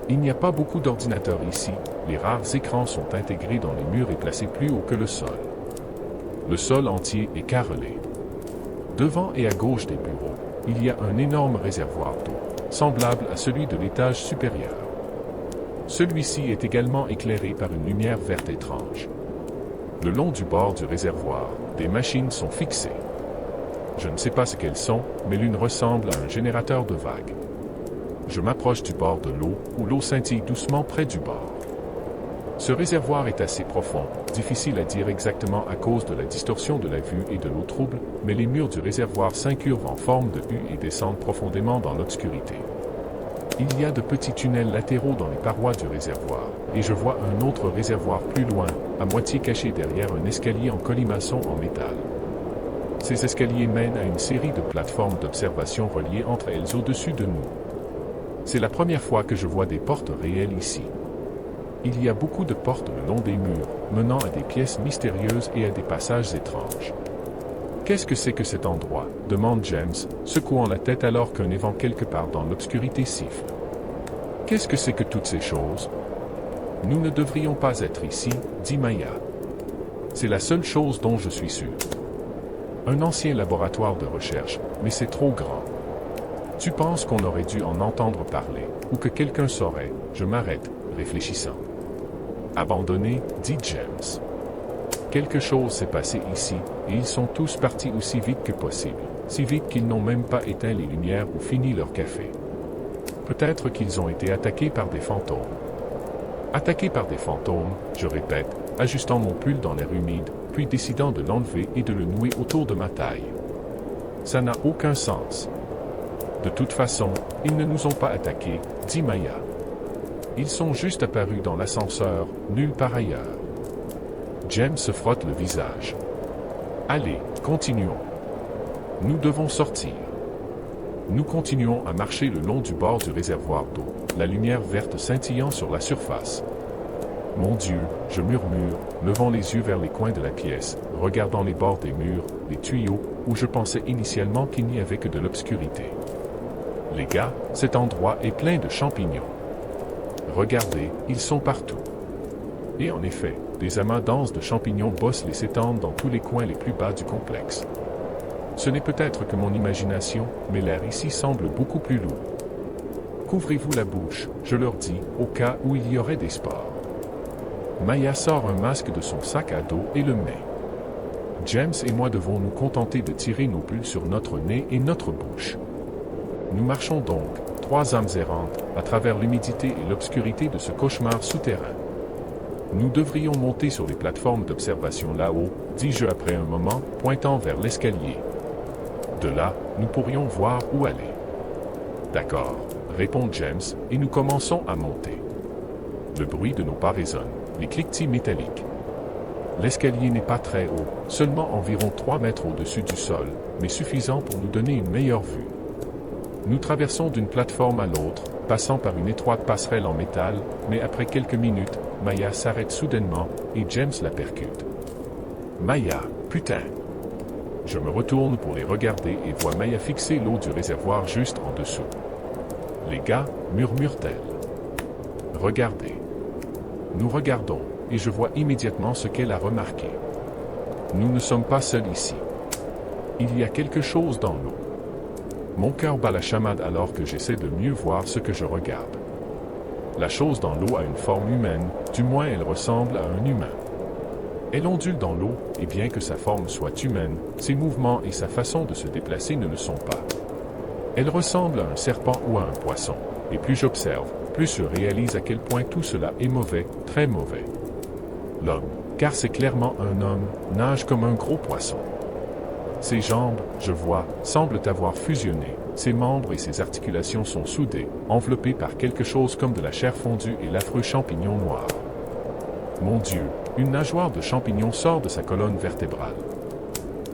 Il n'y a pas beaucoup d'ordinateurs ici, les rares écrans sont intégrés dans les murs et placés plus haut que le sol. Le sol entier est carrelé. Devant et à gauche des bureaux, il y a un énorme réservoir d'eau, semblable à celui de l'étage supérieur. Celui-ci est également éclairé par une lumière verte étrange. Le long du bord du réservoir, des machines sont fixées. Je ne sais pas ce qu'elles sont, mais l'une ressemble à un générateur de vagues. Je m'approche du bord de l'eau, où l'eau scintille doucement près du bord. Ce réservoir est assez profond, difficile à dire exactement à cause de la distorsion de la vue et de l'eau trouble, mais les murs du réservoir s'incurvent en forme de U et descendent profondément dans l'obscurité. Il y a de petits tunnels latéraux dans les parois du réservoir, et je vois un autre réservoir plus loin, à moitié caché derrière un escalier en colimaçon en métal. Ces escaliers mènent à une série de plateformes d'observation reliées entre elles au-dessus de nous. C'est la première fois que je vois des portes réelles ici. Il y a beaucoup de portes le long des murs, menant à des pièces mystérieuses et à des passages étranges. Qu'est-ce que c'est que cet endroit? Demande James, secouant la tête alors qu'un évent quelque part dans l'obscurité siffle. Qu'est-ce que c'est que toutes ces choses? Nous ne devrions pas être ici, dit Maya. C'est la seule chose dont je suis sûr. Un ancien laboratoire de recherche, mais c'est trop grand. Tu penses qu'on aurait dû en entendre parler, ou que quelqu'un saurait? Je m'arrête, réfléchissant. Abandonné, dit James. Quelque chose s'est passé ici, et ils sont tous partis aussi vite que possible, si vite qu'ils n'ont même pas éteint les lumières ou fini leur café. Peut-être qu'ils ont été attaqués par des fantômes. Attaqué par des fantômes, je répète, ajustant mon pull dans l'air humide, puis décidant de l'enlever et de le nouer autour de ma taille. Ça n'a aucun sens. De toute façon, ils ne nous ont pas attaqués, dit Maya. Ils sont juste apparus dans l'ascenseur, nulle part ailleurs. James se frotte le visage. Allez, continuons. Nous devons sortir. Nous continuons à marcher le long du bord du réservoir d'eau, la lumière verte scintillant sur la surface. Mon Dieu, je murmure, levant les yeux vers les coins de la pièce, regardant les bords des murs, les tuyaux, où je pensais initialement qu'il n'y avait que de l'obscurité. Les gars, cet endroit est plein de champignons. Regardez, ils sont partout. Et en effet, des amas denses de champignons bossent et s'étendent dans tous les coins les plus bas du complexe. Ce n'est peut-être que mon imagination, mais l'air ici semble beaucoup plus lourd. Couvrez-vous la bouche, je leur dis, au cas où il y aurait des spores. Maya sort un masque de son sac à dos et le met. James et moi devons nous contenter de tirer nos bulles sur notre nez et notre bouche. Nous marchons donc, trois âmes errantes, à travers l'humidité et l'obscurité de ce cauchemar souterrain. Nous devrions monter sur les plateformes d'observation là-haut, dis-je après un moment, pointant vers l'escalier. De là, nous pourrions voir où aller. D'accord, répond James, et nous commençons à monter. Le bruit de nos pas résonne, les cliquetis métalliques. L'escalier n'est pas très haut, seulement environ 3 mètres au-dessus du sol, mais suffisant pour nous donner une meilleure vue. Nous traversons d'une plateforme à l'autre, passant par une étroite passerelle en métal, mais après quelques minutes, Maya s'arrête soudainement, et James la percute. Maya, putain! Je me retourne pour les regarder et vois Maya fixer l'eau du réservoir juste en dessous. Les gars, murmure-t-elle. Regardez. Nous regardons, et je vois immédiatement ce qu'elle a remarqué. Nous ne sommes pas seuls ici. Il y a quelque chose dans l'eau. Mon cœur bat la chamade alors que j'essaie de mieux voir ce que je regarde. La chose dans l'eau a une forme humaine, du moins elle ressemble à un humain. Elle ondule dans l'eau, et bien que sa forme soit humaine, ses mouvements et sa façon de se déplacer ne le sont pas. Elle ressemble à un serpent ou à un poisson, et plus j'observe, plus je réalise à quel point tout cela est mauvais, très mauvais. L'homme, car c'est clairement un homme, nage comme un gros poisson. Ses jambes, je vois, semblent avoir fusionné, ses membres et ses articulations sont soudés, enveloppés par quelque chose comme de la chair fondue et l'affreux champignon noir. Mon Dieu, une nageoire de champignon sort de sa colonne vertébrale.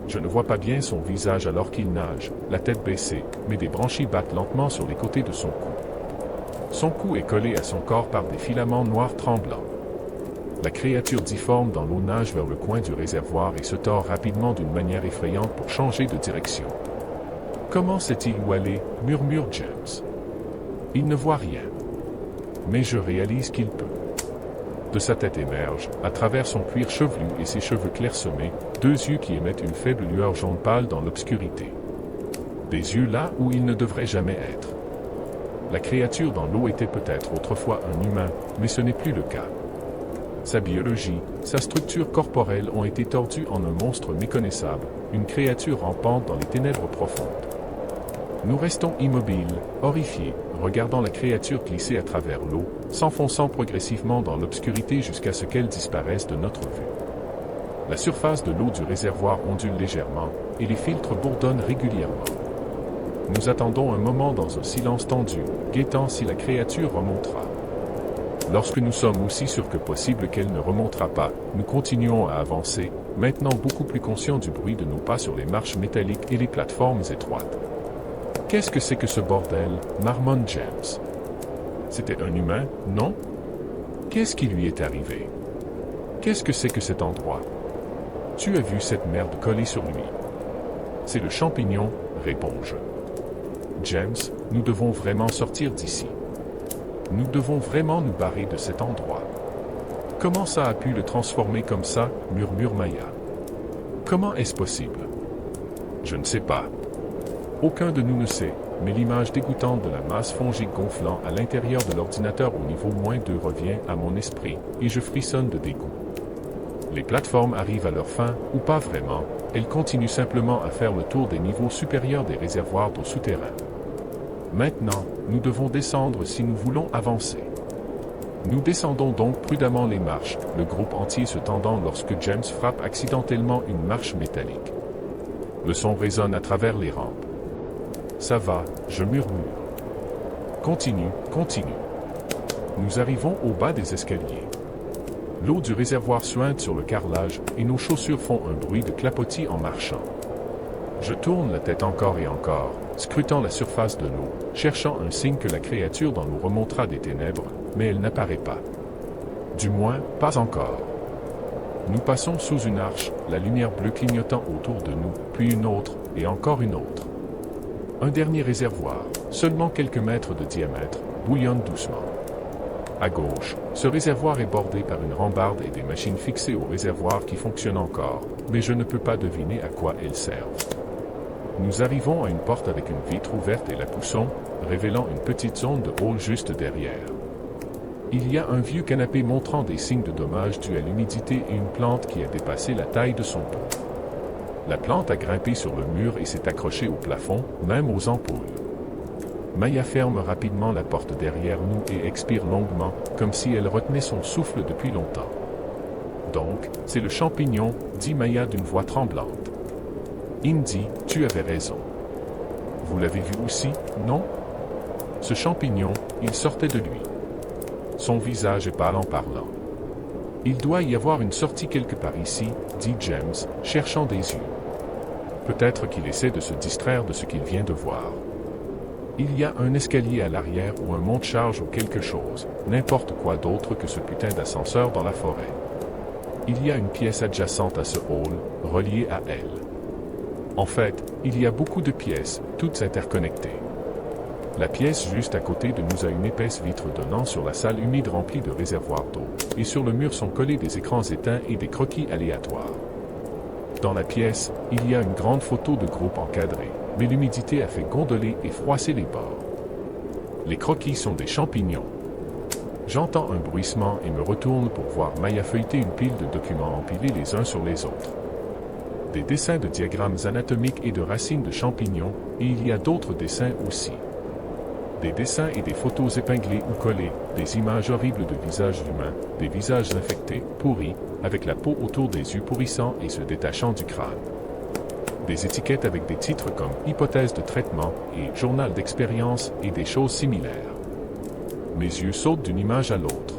Je ne vois pas bien son visage alors qu'il nage, la tête baissée, mais des branchies battent lentement sur les côtés de son cou. Son cou est collé à son corps par des filaments noirs tremblants. La créature difforme dans l'eau nage vers le coin du réservoir et se tord rapidement d'une manière effrayante pour changer de direction. Comment sait-il où aller, murmure James. Il ne voit rien. Mais je réalise qu'il peut. De sa tête émergent, à travers son cuir chevelu et ses cheveux clairsemés, 2 yeux qui émettent une faible lueur jaune pâle dans l'obscurité. Des yeux là où ils ne devraient jamais être. La créature dans l'eau était peut-être autrefois un humain, mais ce n'est plus le cas. Sa biologie, sa structure corporelle ont été tordues en un monstre méconnaissable, une créature rampante dans les ténèbres profondes. Nous restons immobiles, horrifiés, regardant la créature glisser à travers l'eau, s'enfonçant progressivement dans l'obscurité jusqu'à ce qu'elle disparaisse de notre vue. La surface de l'eau du réservoir ondule légèrement, et les filtres bourdonnent régulièrement. Nous attendons un moment dans un silence tendu, guettant si la créature remontera. Lorsque nous sommes aussi sûrs que possible qu'elle ne remontera pas, nous continuons à avancer, maintenant beaucoup plus conscients du bruit de nos pas sur les marches métalliques et les plateformes étroites. Qu'est-ce que c'est que ce bordel, marmonne James. C'était un humain, non? Qu'est-ce qui lui est arrivé? Qu'est-ce que c'est que cet endroit? Tu as vu cette merde collée sur lui? C'est le champignon, réponds-je. James, nous devons vraiment sortir d'ici. Nous devons vraiment nous barrer de cet endroit. Comment ça a pu le transformer comme ça, murmure Maya. Comment est-ce possible? Je ne sais pas. Aucun de nous ne sait, mais l'image dégoûtante de la masse fongique gonflant à l'intérieur de l'ordinateur au niveau -2 revient à mon esprit, et je frissonne de dégoût. Les plateformes arrivent à leur fin, ou pas vraiment, elles continuent simplement à faire le tour des niveaux supérieurs des réservoirs d'eau souterrains. Maintenant, nous devons descendre si nous voulons avancer. Nous descendons donc prudemment les marches, le groupe entier se tendant lorsque James frappe accidentellement une marche métallique. Le son résonne à travers les rampes. Ça va, je murmure. Continue, continue. Nous arrivons au bas des escaliers. L'eau du réservoir suinte sur le carrelage et nos chaussures font un bruit de clapotis en marchant. Je tourne la tête encore et encore, scrutant la surface de l'eau, cherchant un signe que la créature dans nous remontera des ténèbres, mais elle n'apparaît pas. Du moins, pas encore. Nous passons sous une arche, la lumière bleue clignotant autour de nous, puis une autre, et encore une autre. Un dernier réservoir, seulement quelques mètres de diamètre, bouillonne doucement. À gauche, ce réservoir est bordé par une rambarde et des machines fixées au réservoir qui fonctionnent encore, mais je ne peux pas deviner à quoi elles servent. Nous arrivons à une porte avec une vitre ouverte et la poussons, révélant une petite zone de hall juste derrière. Il y a un vieux canapé montrant des signes de dommages dus à l'humidité et une plante qui a dépassé la taille de son pot. La plante a grimpé sur le mur et s'est accrochée au plafond, même aux ampoules. Maya ferme rapidement la porte derrière nous et expire longuement, comme si elle retenait son souffle depuis longtemps. Donc, c'est le champignon, dit Maya d'une voix tremblante. Indy, tu avais raison. Vous l'avez vu aussi, non? Ce champignon, il sortait de lui. Son visage est pâle en parlant. Il doit y avoir une sortie quelque part ici, dit James, cherchant des yeux. Peut-être qu'il essaie de se distraire de ce qu'il vient de voir. Il y a un escalier à l'arrière ou un monte-charge ou quelque chose, n'importe quoi d'autre que ce putain d'ascenseur dans la forêt. Il y a une pièce adjacente à ce hall, reliée à elle. En fait, il y a beaucoup de pièces, toutes interconnectées. La pièce juste à côté de nous a une épaisse vitre donnant sur la salle humide remplie de réservoirs d'eau, et sur le mur sont collés des écrans éteints et des croquis aléatoires. Dans la pièce, il y a une grande photo de groupe encadrée, mais l'humidité a fait gondoler et froisser les bords. Les croquis sont des champignons. J'entends un bruissement et me retourne pour voir Maya feuilleter une pile de documents empilés les uns sur les autres. Des dessins de diagrammes anatomiques et de racines de champignons, et il y a d'autres dessins aussi. Des dessins et des photos épinglées ou collées, des images horribles de visages humains, des visages infectés, pourris, avec la peau autour des yeux pourrissant et se détachant du crâne. Des étiquettes avec des titres comme « Hypothèse de traitement » et « Journal d'expérience » et des choses similaires. Mes yeux sautent d'une image à l'autre.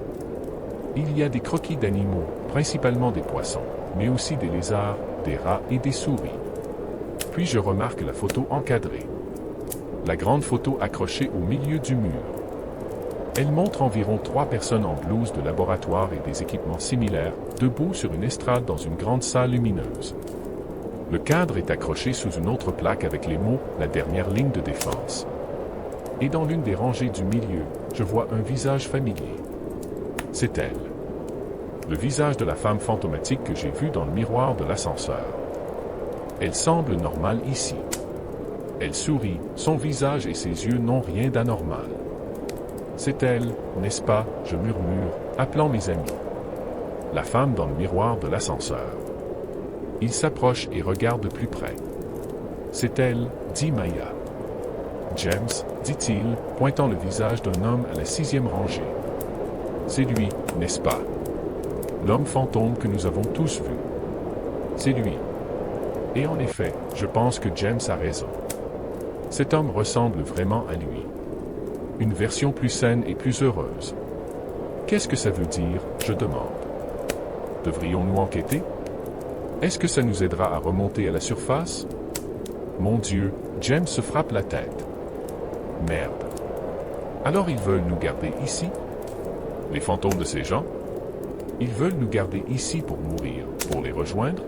Il y a des croquis d'animaux, principalement des poissons, mais aussi des lézards, des rats et des souris. Puis je remarque la photo encadrée. La grande photo accrochée au milieu du mur. Elle montre environ 3 personnes en blouse de laboratoire et des équipements similaires, debout sur une estrade dans une grande salle lumineuse. Le cadre est accroché sous une autre plaque avec les mots « La dernière ligne de défense ». Et dans l'une des rangées du milieu, je vois un visage familier. C'est elle. Le visage de la femme fantomatique que j'ai vue dans le miroir de l'ascenseur. Elle semble normale ici. Elle sourit, son visage et ses yeux n'ont rien d'anormal. C'est elle, n'est-ce pas, je murmure, appelant mes amis. La femme dans le miroir de l'ascenseur. Il s'approche et regarde de plus près. C'est elle, dit Maya. James, dit-il, pointant le visage d'un homme à la 6e rangée. C'est lui, n'est-ce pas? L'homme fantôme que nous avons tous vu. C'est lui. Et en effet, je pense que James a raison. Cet homme ressemble vraiment à lui. Une version plus saine et plus heureuse. Qu'est-ce que ça veut dire, je demande. Devrions-nous enquêter? Est-ce que ça nous aidera à remonter à la surface? Mon Dieu, James se frappe la tête. Merde. Alors ils veulent nous garder ici? Les fantômes de ces gens? Ils veulent nous garder ici pour mourir, pour les rejoindre?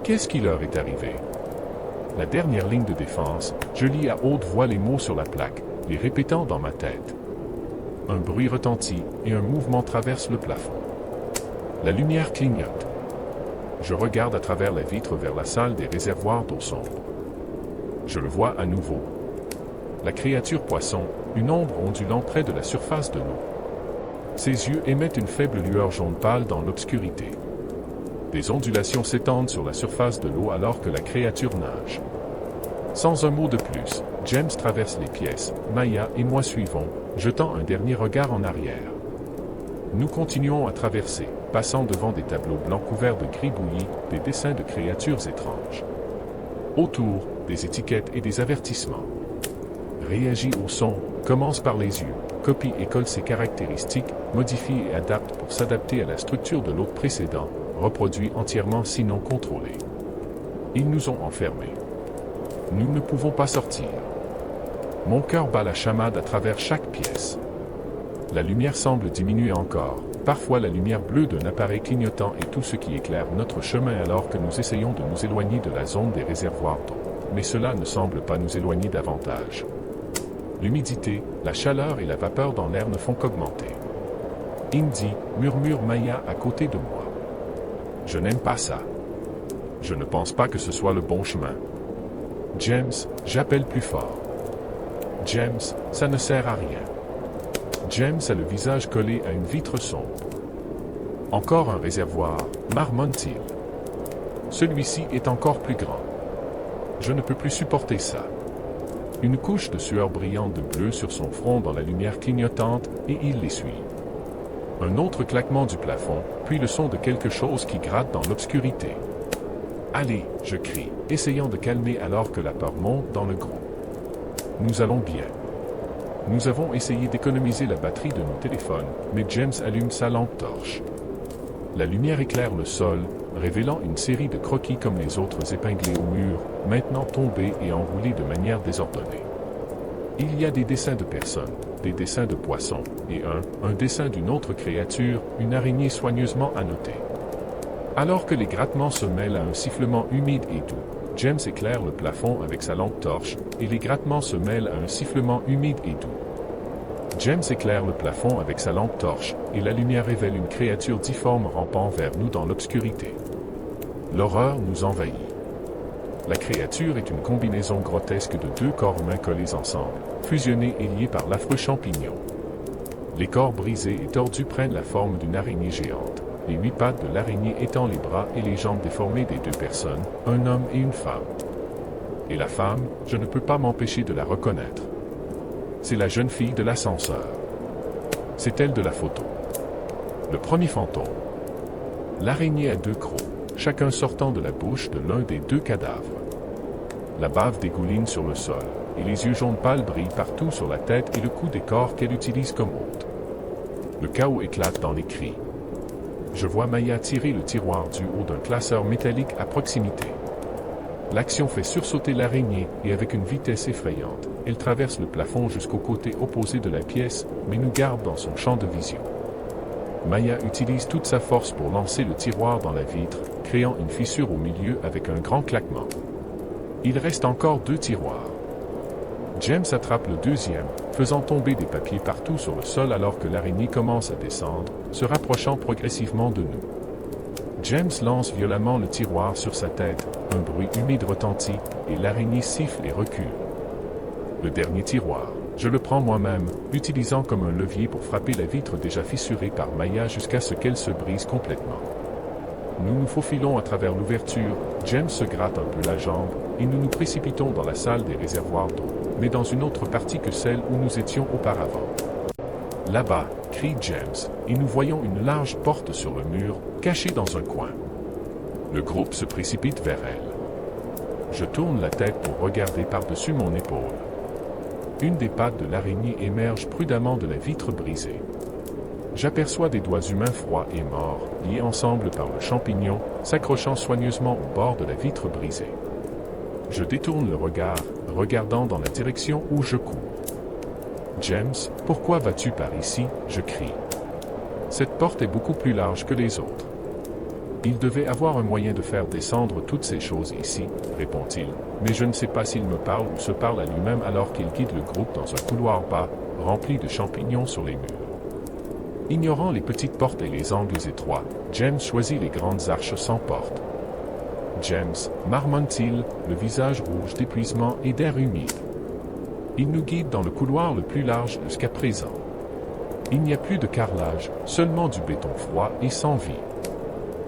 Qu'est-ce qui leur est arrivé? La dernière ligne de défense, je lis à haute voix les mots sur la plaque, les répétant dans ma tête. Un bruit retentit et un mouvement traverse le plafond. La lumière clignote. Je regarde à travers la vitre vers la salle des réservoirs d'eau sombre. Je le vois à nouveau. La créature poisson, une ombre ondulant près de la surface de l'eau. Ses yeux émettent une faible lueur jaune pâle dans l'obscurité. Des ondulations s'étendent sur la surface de l'eau alors que la créature nage. Sans un mot de plus, James traverse les pièces, Maya et moi suivons, jetant un dernier regard en arrière. Nous continuons à traverser, passant devant des tableaux blancs couverts de gris bouilli, des dessins de créatures étranges. Autour, des étiquettes et des avertissements. Réagis au son, commence par les yeux, copie et colle ses caractéristiques, modifie et adapte pour s'adapter à la structure de l'autre précédent, reproduit entièrement sinon contrôlé. Ils nous ont enfermés. Nous ne pouvons pas sortir. Mon cœur bat la chamade à travers chaque pièce. La lumière semble diminuer encore. Parfois la lumière bleue d'un appareil clignotant est tout ce qui éclaire notre chemin alors que nous essayons de nous éloigner de la zone des réservoirs d'eau. Mais cela ne semble pas nous éloigner davantage. L'humidité, la chaleur et la vapeur dans l'air ne font qu'augmenter. Indy, murmure Maya à côté de moi. Je n'aime pas ça. Je ne pense pas que ce soit le bon chemin. James, j'appelle plus fort. James, ça ne sert à rien. James a le visage collé à une vitre sombre. Encore un réservoir, marmonne-t-il. Celui-ci est encore plus grand. Je ne peux plus supporter ça. Une couche de sueur brillante de bleu sur son front dans la lumière clignotante, et il l'essuie. Un autre claquement du plafond, puis le son de quelque chose qui gratte dans l'obscurité. Allez, je crie, essayant de calmer alors que la peur monte dans le groupe. Nous allons bien. Nous avons essayé d'économiser la batterie de nos téléphones, mais James allume sa lampe torche. La lumière éclaire le sol, révélant une série de croquis comme les autres épinglés au mur, maintenant tombés et enroulés de manière désordonnée. Il y a des dessins de personnes, des dessins de poissons, et un dessin d'une autre créature, une araignée soigneusement annotée. Alors que les grattements se mêlent à un sifflement humide et doux, James éclaire le plafond avec sa lampe torche, et les grattements se mêlent à un sifflement humide et doux. James éclaire le plafond avec sa lampe torche, et la lumière révèle une créature difforme rampant vers nous dans l'obscurité. L'horreur nous envahit. La créature est une combinaison grotesque de deux corps humains collés ensemble, fusionnés et liés par l'affreux champignon. Les corps brisés et tordus prennent la forme d'une araignée géante, les 8 pattes de l'araignée étant les bras et les jambes déformées des deux personnes, un homme et une femme. Et la femme, je ne peux pas m'empêcher de la reconnaître. C'est la jeune fille de l'ascenseur. C'est elle de la photo. Le premier fantôme. L'araignée à 2 crocs, chacun sortant de la bouche de l'un des 2 cadavres. La bave dégouline sur le sol, et les yeux jaunes pâles brillent partout sur la tête et le cou des corps qu'elle utilise comme hôte. Le chaos éclate dans les cris. Je vois Maya tirer le tiroir du haut d'un classeur métallique à proximité. L'action fait sursauter l'araignée, et avec une vitesse effrayante, elle traverse le plafond jusqu'au côté opposé de la pièce, mais nous garde dans son champ de vision. Maya utilise toute sa force pour lancer le tiroir dans la vitre, créant une fissure au milieu avec un grand claquement. Il reste encore 2 tiroirs. James attrape le deuxième, faisant tomber des papiers partout sur le sol alors que l'araignée commence à descendre, se rapprochant progressivement de nous. James lance violemment le tiroir sur sa tête, un bruit humide retentit, et l'araignée siffle et recule. Le dernier tiroir, je le prends moi-même, l'utilisant comme un levier pour frapper la vitre déjà fissurée par Maya jusqu'à ce qu'elle se brise complètement. Nous nous faufilons à travers l'ouverture, James se gratte un peu la jambe, et nous nous précipitons dans la salle des réservoirs d'eau, mais dans une autre partie que celle où nous étions auparavant. Là-bas, crie James, et nous voyons une large porte sur le mur, cachée dans un coin. Le groupe se précipite vers elle. Je tourne la tête pour regarder par-dessus mon épaule. Une des pattes de l'araignée émerge prudemment de la vitre brisée. J'aperçois des doigts humains froids et morts, liés ensemble par le champignon, s'accrochant soigneusement au bord de la vitre brisée. Je détourne le regard, regardant dans la direction où je cours. James, pourquoi vas-tu par ici? Je crie. Cette porte est beaucoup plus large que les autres. Il devait avoir un moyen de faire descendre toutes ces choses ici, répond-il, mais je ne sais pas s'il me parle ou se parle à lui-même alors qu'il guide le groupe dans un couloir bas, rempli de champignons sur les murs. Ignorant les petites portes et les angles étroits, James choisit les grandes arches sans porte. James, marmonne-t-il, le visage rouge d'épuisement et d'air humide. Il nous guide dans le couloir le plus large jusqu'à présent. Il n'y a plus de carrelage, seulement du béton froid et sans vie.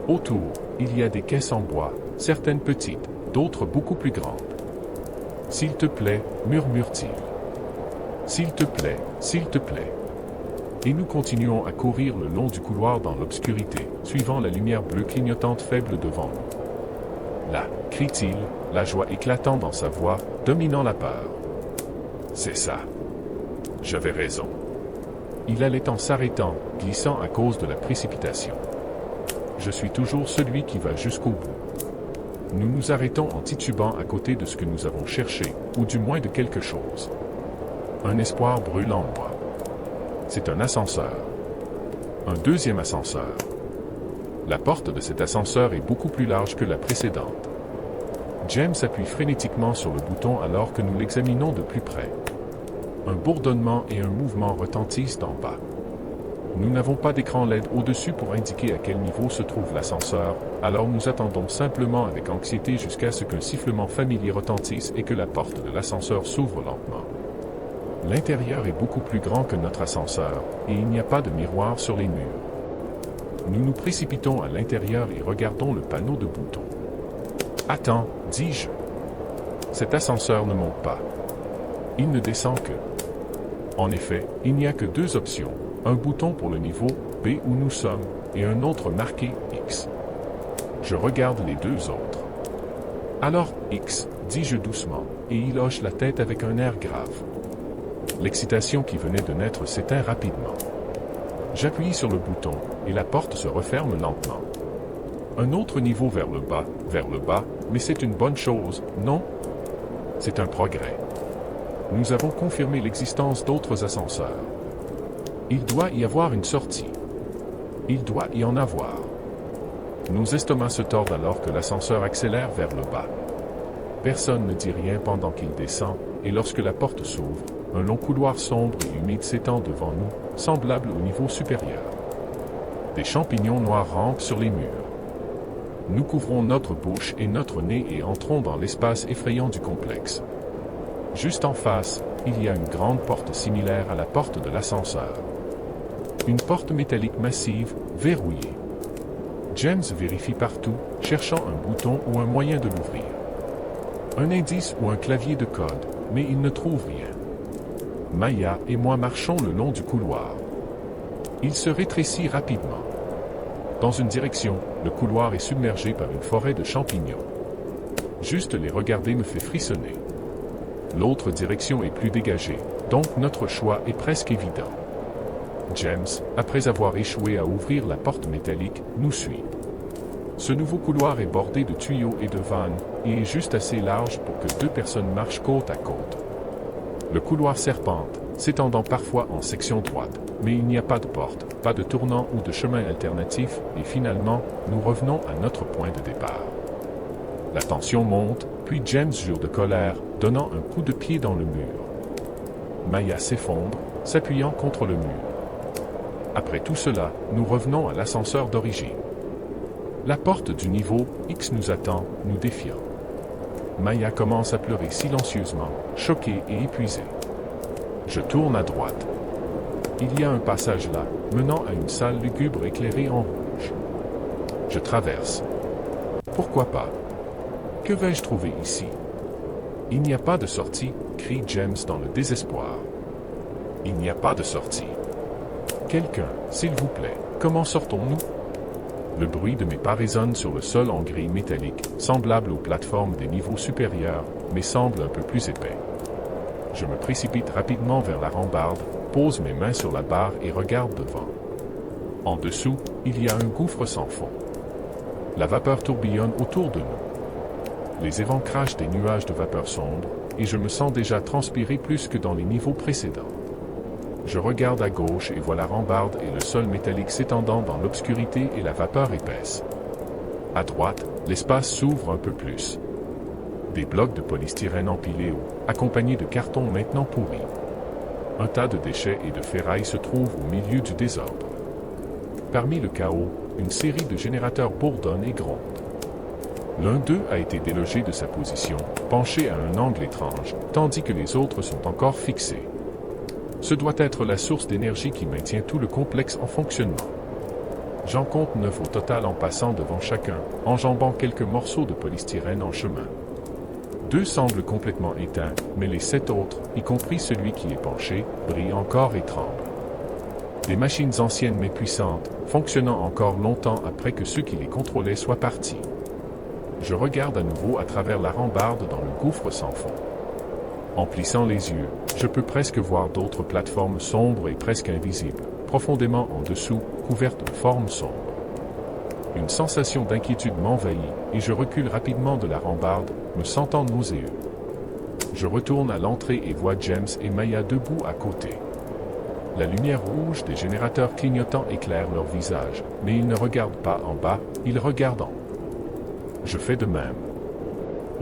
Autour, il y a des caisses en bois, certaines petites, d'autres beaucoup plus grandes. « S'il te plaît, murmure-t-il. S'il te plaît, s'il te plaît. » Et nous continuons à courir le long du couloir dans l'obscurité, suivant la lumière bleue clignotante faible devant nous. Là, crie-t-il, la joie éclatant dans sa voix, dominant la peur. C'est ça. J'avais raison. Il allait en s'arrêtant, glissant à cause de la précipitation. Je suis toujours celui qui va jusqu'au bout. Nous nous arrêtons en titubant à côté de ce que nous avons cherché, ou du moins de quelque chose. Un espoir brûle en moi. C'est un ascenseur. Un deuxième ascenseur. La porte de cet ascenseur est beaucoup plus large que la précédente. James appuie frénétiquement sur le bouton alors que nous l'examinons de plus près. Un bourdonnement et un mouvement retentissent d'en bas. Nous n'avons pas d'écran LED au-dessus pour indiquer à quel niveau se trouve l'ascenseur, alors nous attendons simplement avec anxiété jusqu'à ce qu'un sifflement familier retentisse et que la porte de l'ascenseur s'ouvre lentement. L'intérieur est beaucoup plus grand que notre ascenseur, et il n'y a pas de miroir sur les murs. Nous nous précipitons à l'intérieur et regardons le panneau de boutons. « Attends, dis-je. Cet ascenseur ne monte pas. Il ne descend que. » En effet, il n'y a que deux options, un bouton pour le niveau B où nous sommes, et un autre marqué X. Je regarde les deux autres. « Alors, X, dis-je doucement, et il hoche la tête avec un air grave. L'excitation qui venait de naître s'éteint rapidement. J'appuie sur le bouton, et la porte se referme lentement. Un autre niveau vers le bas, mais c'est une bonne chose, non? C'est un progrès. Nous avons confirmé l'existence d'autres ascenseurs. Il doit y avoir une sortie. Il doit y en avoir. Nos estomacs se tordent alors que l'ascenseur accélère vers le bas. Personne ne dit rien pendant qu'il descend, et lorsque la porte s'ouvre, un long couloir sombre et humide s'étend devant nous, semblable au niveau supérieur. Des champignons noirs rampent sur les murs. Nous couvrons notre bouche et notre nez et entrons dans l'espace effrayant du complexe. Juste en face, il y a une grande porte similaire à la porte de l'ascenseur. Une porte métallique massive, verrouillée. James vérifie partout, cherchant un bouton ou un moyen de l'ouvrir. Un indice ou un clavier de code, mais il ne trouve rien. Maya et moi marchons le long du couloir. Il se rétrécit rapidement. Dans une direction, le couloir est submergé par une forêt de champignons. Juste les regarder me fait frissonner. L'autre direction est plus dégagée, donc notre choix est presque évident. James, après avoir échoué à ouvrir la porte métallique, nous suit. Ce nouveau couloir est bordé de tuyaux et de vannes, et est juste assez large pour que deux personnes marchent côte à côte. Le couloir serpente, s'étendant parfois en section droite, mais il n'y a pas de porte, pas de tournant ou de chemin alternatif, et finalement, nous revenons à notre point de départ. La tension monte, puis James jure de colère, donnant un coup de pied dans le mur. Maya s'effondre, s'appuyant contre le mur. Après tout cela, nous revenons à l'ascenseur d'origine. La porte du niveau X nous attend, nous défiant. Maya commence à pleurer silencieusement, choquée et épuisée. Je tourne à droite. Il y a un passage là, menant à une salle lugubre éclairée en rouge. Je traverse. Pourquoi pas? Que vais-je trouver ici? Il n'y a pas de sortie, crie James dans le désespoir. Il n'y a pas de sortie. Quelqu'un, s'il vous plaît, comment sortons-nous? Le bruit de mes pas résonne sur le sol en grille métallique, semblable aux plateformes des niveaux supérieurs, mais semble un peu plus épais. Je me précipite rapidement vers la rambarde, pose mes mains sur la barre et regarde devant. En dessous, il y a un gouffre sans fond. La vapeur tourbillonne autour de nous. Les évents crachent des nuages de vapeur sombre, et je me sens déjà transpirer plus que dans les niveaux précédents. Je regarde à gauche et vois la rambarde et le sol métallique s'étendant dans l'obscurité et la vapeur épaisse. À droite, l'espace s'ouvre un peu plus. Des blocs de polystyrène empilés haut, accompagnés de cartons maintenant pourris. Un tas de déchets et de ferraille se trouve au milieu du désordre. Parmi le chaos, une série de générateurs bourdonnent et grondent. L'un d'eux a été délogé de sa position, penché à un angle étrange, tandis que les autres sont encore fixés. Ce doit être la source d'énergie qui maintient tout le complexe en fonctionnement. J'en compte 9 au total en passant devant chacun, enjambant quelques morceaux de polystyrène en chemin. 2 semblent complètement éteints, mais les 7 autres, y compris celui qui est penché, brillent encore et tremblent. Des machines anciennes mais puissantes, fonctionnant encore longtemps après que ceux qui les contrôlaient soient partis. Je regarde à nouveau à travers la rambarde dans le gouffre sans fond. En plissant les yeux, je peux presque voir d'autres plateformes sombres et presque invisibles, profondément en dessous, couvertes de formes sombres. Une sensation d'inquiétude m'envahit, et je recule rapidement de la rambarde, me sentant nauséeux. Je retourne à l'entrée et vois James et Maya debout à côté. La lumière rouge des générateurs clignotants éclaire leur visage, mais ils ne regardent pas en bas, ils regardent en haut. Je fais de même.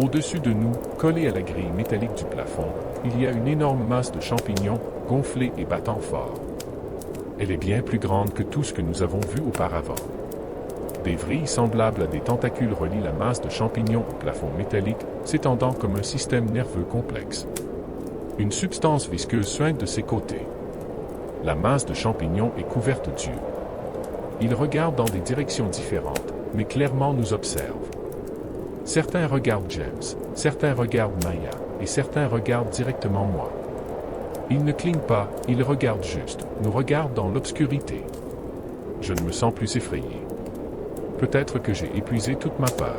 Au-dessus de nous, collée à la grille métallique du plafond, il y a une énorme masse de champignons, gonflée et battant fort. Elle est bien plus grande que tout ce que nous avons vu auparavant. Des vrilles semblables à des tentacules relient la masse de champignons au plafond métallique, s'étendant comme un système nerveux complexe. Une substance visqueuse suinte de ses côtés. La masse de champignons est couverte d'yeux. Ils regardent dans des directions différentes, mais clairement nous observent. Certains regardent James, certains regardent Maya, et certains regardent directement moi. Ils ne clignent pas, ils regardent juste, nous regardent dans l'obscurité. Je ne me sens plus effrayé. Peut-être que j'ai épuisé toute ma peur.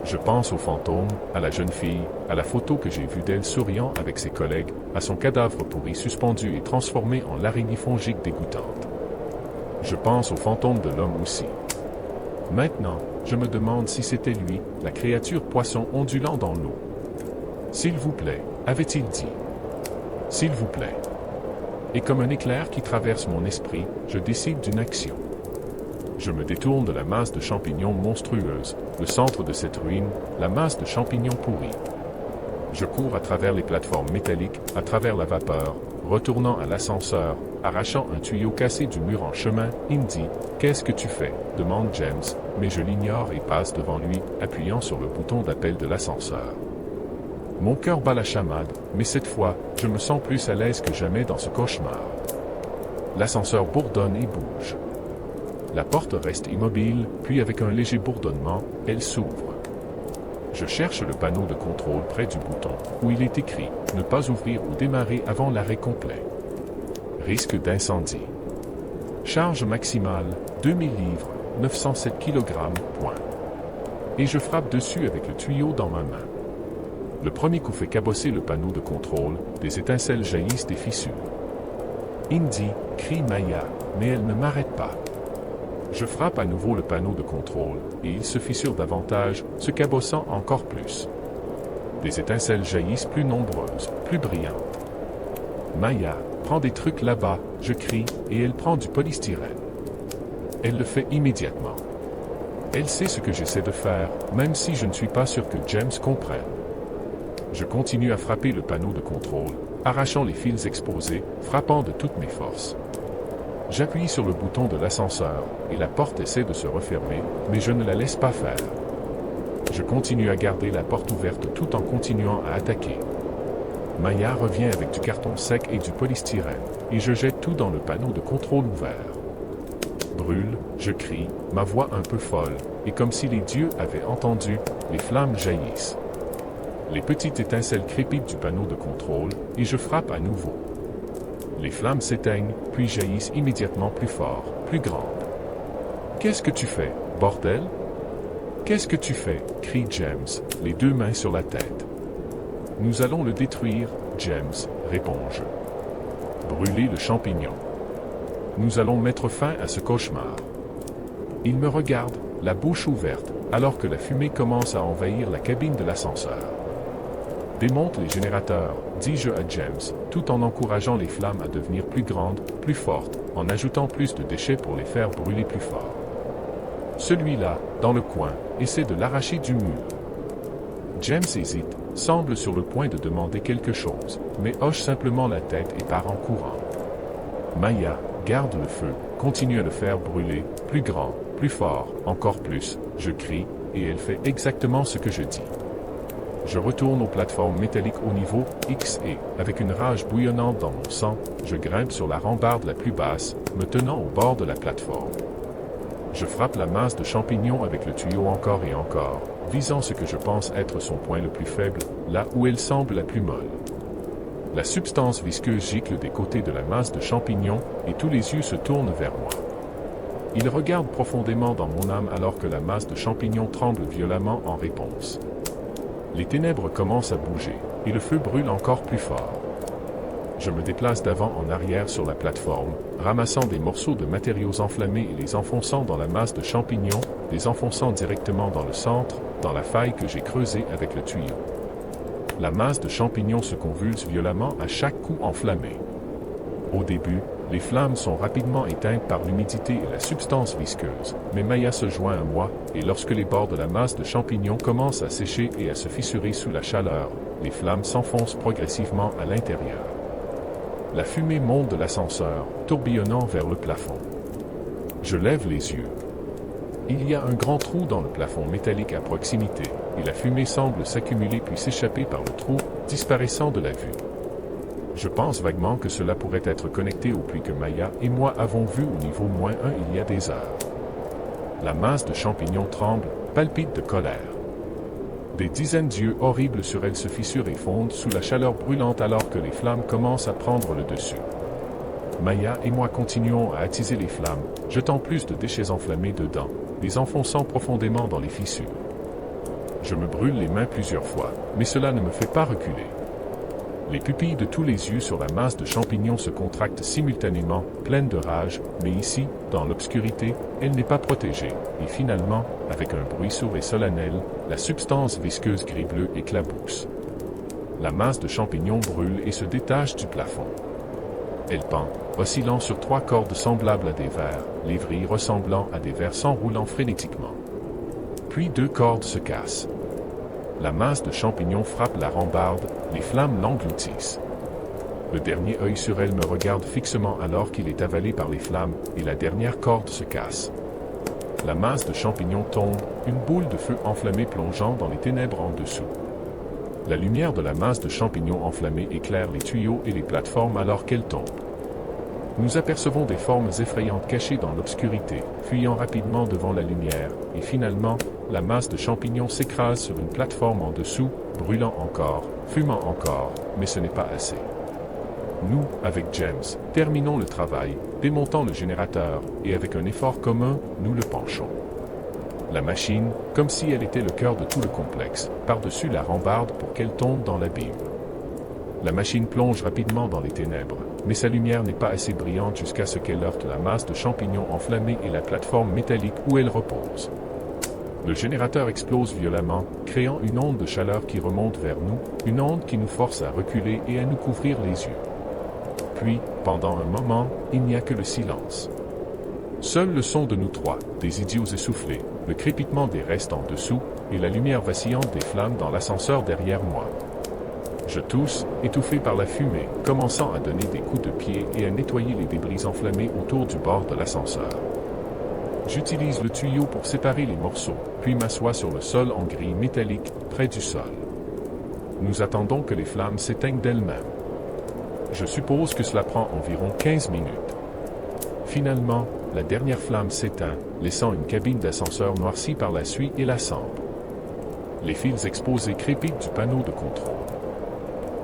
Je pense aux fantômes, à la jeune fille, à la photo que j'ai vue d'elle souriant avec ses collègues, à son cadavre pourri suspendu et transformé en l'araignée fongique dégoûtante. Je pense aux fantômes de l'homme aussi. Maintenant, je me demande si c'était lui, la créature poisson ondulant dans l'eau. S'il vous plaît, avait-il dit. S'il vous plaît. Et comme un éclair qui traverse mon esprit, je décide d'une action. Je me détourne de la masse de champignons monstrueuse, le centre de cette ruine, la masse de champignons pourris. Je cours à travers les plateformes métalliques, à travers la vapeur, retournant à l'ascenseur, arrachant un tuyau cassé du mur en chemin. Indy, qu'est-ce que tu fais? Demande James, mais je l'ignore et passe devant lui, appuyant sur le bouton d'appel de l'ascenseur. Mon cœur bat la chamade, mais cette fois, je me sens plus à l'aise que jamais dans ce cauchemar. L'ascenseur bourdonne et bouge. La porte reste immobile, puis avec un léger bourdonnement, elle s'ouvre. Je cherche le panneau de contrôle près du bouton, où il est écrit « Ne pas ouvrir ou démarrer avant l'arrêt complet ». Risque d'incendie. Charge maximale, 2000 livres, 907 kg, point. Et je frappe dessus avec le tuyau dans ma main. Le premier coup fait cabosser le panneau de contrôle, des étincelles jaillissent des fissures. Indy, crie Maya, mais elle ne m'arrête pas. Je frappe à nouveau le panneau de contrôle, et il se fissure davantage, se cabossant encore plus. Des étincelles jaillissent plus nombreuses, plus brillantes. Maya, prends des trucs là-bas, je crie, et elle prend du polystyrène. Elle le fait immédiatement. Elle sait ce que j'essaie de faire, même si je ne suis pas sûr que James comprenne. Je continue à frapper le panneau de contrôle, arrachant les fils exposés, frappant de toutes mes forces. J'appuie sur le bouton de l'ascenseur, et la porte essaie de se refermer, mais je ne la laisse pas faire. Je continue à garder la porte ouverte tout en continuant à attaquer. Maya revient avec du carton sec et du polystyrène, et je jette tout dans le panneau de contrôle ouvert. Brûle, je crie, ma voix un peu folle, et comme si les dieux avaient entendu, les flammes jaillissent. Les petites étincelles crépitent du panneau de contrôle, et je frappe à nouveau. Les flammes s'éteignent, puis jaillissent immédiatement plus fort, plus grandes. « Qu'est-ce que tu fais, bordel? Qu'est-ce que tu fais? » crie James, les deux mains sur la tête. « Nous allons le détruire, James, » réponds-je. « Brûler le champignon. Nous allons mettre fin à ce cauchemar. » Il me regarde, la bouche ouverte, alors que la fumée commence à envahir la cabine de l'ascenseur. Démonte les générateurs, dis-je à James, tout en encourageant les flammes à devenir plus grandes, plus fortes, en ajoutant plus de déchets pour les faire brûler plus fort. Celui-là, dans le coin, essaie de l'arracher du mur. James hésite, semble sur le point de demander quelque chose, mais hoche simplement la tête et part en courant. Maya, garde le feu, continue à le faire brûler, plus grand, plus fort, encore plus, je crie, et elle fait exactement ce que je dis. Je retourne aux plateformes métalliques au niveau X et, avec une rage bouillonnante dans mon sang, je grimpe sur la rambarde la plus basse, me tenant au bord de la plateforme. Je frappe la masse de champignons avec le tuyau encore et encore, visant ce que je pense être son point le plus faible, là où elle semble la plus molle. La substance visqueuse gicle des côtés de la masse de champignons et tous les yeux se tournent vers moi. Ils regardent profondément dans mon âme alors que la masse de champignons tremble violemment en réponse. Les ténèbres commencent à bouger et le feu brûle encore plus fort. Je me déplace d'avant en arrière sur la plateforme, ramassant des morceaux de matériaux enflammés et les enfonçant dans la masse de champignons, les enfonçant directement dans le centre, dans la faille que j'ai creusée avec le tuyau. La masse de champignons se convulse violemment à chaque coup enflammé. Au début, les flammes sont rapidement éteintes par l'humidité et la substance visqueuse, mais Maya se joint à moi, et lorsque les bords de la masse de champignons commencent à sécher et à se fissurer sous la chaleur, les flammes s'enfoncent progressivement à l'intérieur. La fumée monte de l'ascenseur, tourbillonnant vers le plafond. Je lève les yeux. Il y a un grand trou dans le plafond métallique à proximité, et la fumée semble s'accumuler puis s'échapper par le trou, disparaissant de la vue. Je pense vaguement que cela pourrait être connecté au puits que Maya et moi avons vu au niveau -1 il y a des heures. La masse de champignons tremble, palpite de colère. Des dizaines d'yeux horribles sur elle se fissurent et fondent sous la chaleur brûlante alors que les flammes commencent à prendre le dessus. Maya et moi continuons à attiser les flammes, jetant plus de déchets enflammés dedans, les enfonçant profondément dans les fissures. Je me brûle les mains plusieurs fois, mais cela ne me fait pas reculer. Les pupilles de tous les yeux sur la masse de champignons se contractent simultanément, pleines de rage, mais ici, dans l'obscurité, elle n'est pas protégée, et finalement, avec un bruit sourd et solennel, la substance visqueuse gris-bleu éclabousse. La masse de champignons brûle et se détache du plafond. Elle pend, oscillant sur 3 cordes semblables à des vers, les vrilles ressemblant à des vers s'enroulant frénétiquement. Puis 2 cordes se cassent. La masse de champignons frappe la rambarde, les flammes l'engloutissent. Le dernier œil sur elle me regarde fixement alors qu'il est avalé par les flammes, et la dernière corde se casse. La masse de champignons tombe, une boule de feu enflammée plongeant dans les ténèbres en dessous. La lumière de la masse de champignons enflammés éclaire les tuyaux et les plateformes alors qu'elle tombe. Nous apercevons des formes effrayantes cachées dans l'obscurité, fuyant rapidement devant la lumière, et finalement, la masse de champignons s'écrase sur une plateforme en dessous, brûlant encore, fumant encore, mais ce n'est pas assez. Nous, avec James, terminons le travail, démontant le générateur, et avec un effort commun, nous le penchons. La machine, comme si elle était le cœur de tout le complexe, par-dessus la rambarde pour qu'elle tombe dans l'abîme. La machine plonge rapidement dans les ténèbres, mais sa lumière n'est pas assez brillante jusqu'à ce qu'elle heurte la masse de champignons enflammés et la plateforme métallique où elle repose. Le générateur explose violemment, créant une onde de chaleur qui remonte vers nous, une onde qui nous force à reculer et à nous couvrir les yeux. Puis, pendant un moment, il n'y a que le silence. Seul le son de nous trois, des idiots essoufflés, le crépitement des restes en dessous, et la lumière vacillante des flammes dans l'ascenseur derrière moi. Je tousse, étouffé par la fumée, commençant à donner des coups de pied et à nettoyer les débris enflammés autour du bord de l'ascenseur. J'utilise le tuyau pour séparer les morceaux, puis m'assois sur le sol en grille métallique, près du sol. Nous attendons que les flammes s'éteignent d'elles-mêmes. Je suppose que cela prend environ 15 minutes. Finalement, la dernière flamme s'éteint, laissant une cabine d'ascenseur noircie par la suie et la cendre. Les fils exposés crépitent du panneau de contrôle.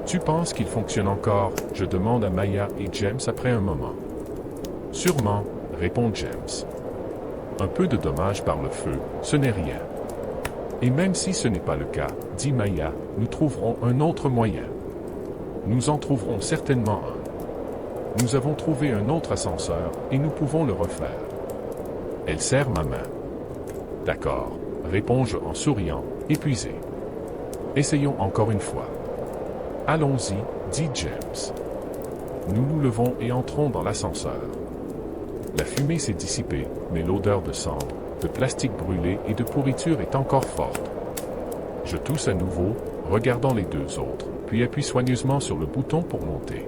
Tu penses qu'il fonctionne encore? Je demande à Maya et James après un moment. Sûrement, répond James. Un peu de dommages par le feu, ce n'est rien. Et même si ce n'est pas le cas, dit Maya, nous trouverons un autre moyen. Nous en trouverons certainement un. Nous avons trouvé un autre ascenseur, et nous pouvons le refaire. Elle serre ma main. D'accord, réponds-je en souriant, épuisé. Essayons encore une fois. Allons-y, dit James. Nous nous levons et entrons dans l'ascenseur. La fumée s'est dissipée, mais l'odeur de cendre, de plastique brûlé et de pourriture est encore forte. Je tousse à nouveau, regardant les deux autres, puis appuie soigneusement sur le bouton pour monter.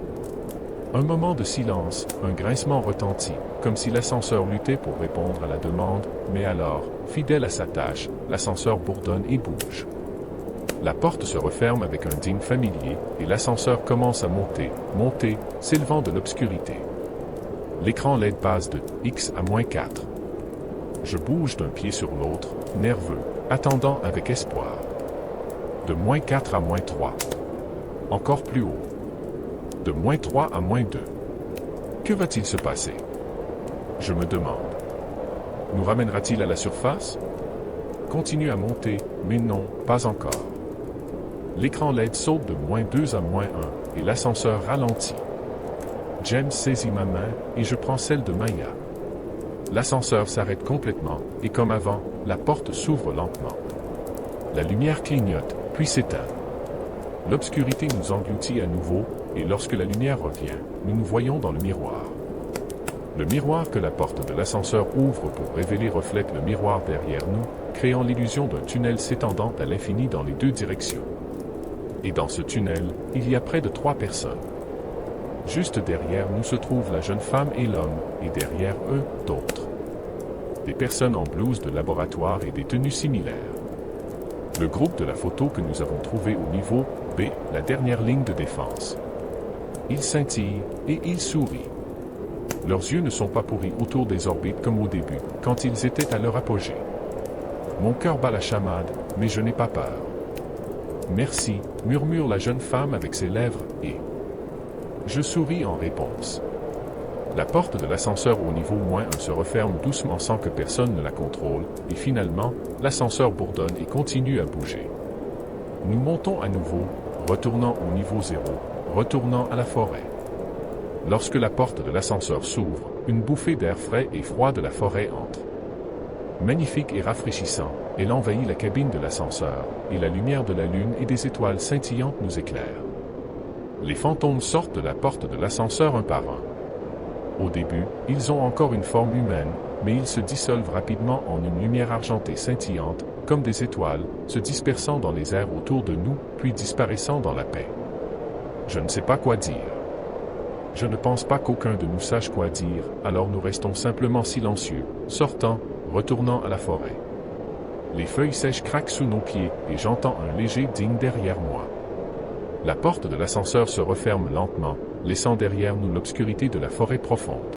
Un moment de silence, un grincement retentit, comme si l'ascenseur luttait pour répondre à la demande, mais alors, fidèle à sa tâche, l'ascenseur bourdonne et bouge. La porte se referme avec un ding familier, et l'ascenseur commence à monter, s'élevant de l'obscurité. L'écran LED passe de X à -4. Je bouge d'un pied sur l'autre, nerveux, attendant avec espoir. De -4 à -3. Encore plus haut. De -3 à -2. Que va-t-il se passer? Je me demande. Nous ramènera-t-il à la surface? Continue à monter, mais non, pas encore. L'écran LED saute de -2 à -1 et l'ascenseur ralentit. James saisit ma main et je prends celle de Maya. L'ascenseur s'arrête complètement et comme avant, la porte s'ouvre lentement. La lumière clignote, puis s'éteint. L'obscurité nous engloutit à nouveau et lorsque la lumière revient, nous nous voyons dans le miroir. Le miroir que la porte de l'ascenseur ouvre pour révéler reflète le miroir derrière nous, créant l'illusion d'un tunnel s'étendant à l'infini dans les deux directions. Et dans ce tunnel, il y a près de 3 personnes. Juste derrière nous se trouvent la jeune femme et l'homme, et derrière eux, d'autres. Des personnes en blouse de laboratoire et des tenues similaires. Le groupe de la photo que nous avons trouvé au niveau B, la dernière ligne de défense. Ils scintillent et ils sourient. Leurs yeux ne sont pas pourris autour des orbites comme au début, quand ils étaient à leur apogée. Mon cœur bat la chamade, mais je n'ai pas peur. Merci, murmure la jeune femme avec ses lèvres, et je souris en réponse. La porte de l'ascenseur au niveau -1 se referme doucement sans que personne ne la contrôle, et finalement, l'ascenseur bourdonne et continue à bouger. Nous montons à nouveau, retournant au niveau 0, retournant à la forêt. Lorsque la porte de l'ascenseur s'ouvre, une bouffée d'air frais et froid de la forêt entre. Magnifique et rafraîchissant, elle envahit la cabine de l'ascenseur, et la lumière de la lune et des étoiles scintillantes nous éclaire. Les fantômes sortent de la porte de l'ascenseur un par un. Au début, ils ont encore une forme humaine, mais ils se dissolvent rapidement en une lumière argentée scintillante, comme des étoiles, se dispersant dans les airs autour de nous, puis disparaissant dans la paix. Je ne sais pas quoi dire. Je ne pense pas qu'aucun de nous sache quoi dire, alors nous restons simplement silencieux, sortant, retournant à la forêt. Les feuilles sèches craquent sous nos pieds, et j'entends un léger ding derrière moi. La porte de l'ascenseur se referme lentement, laissant derrière nous l'obscurité de la forêt profonde.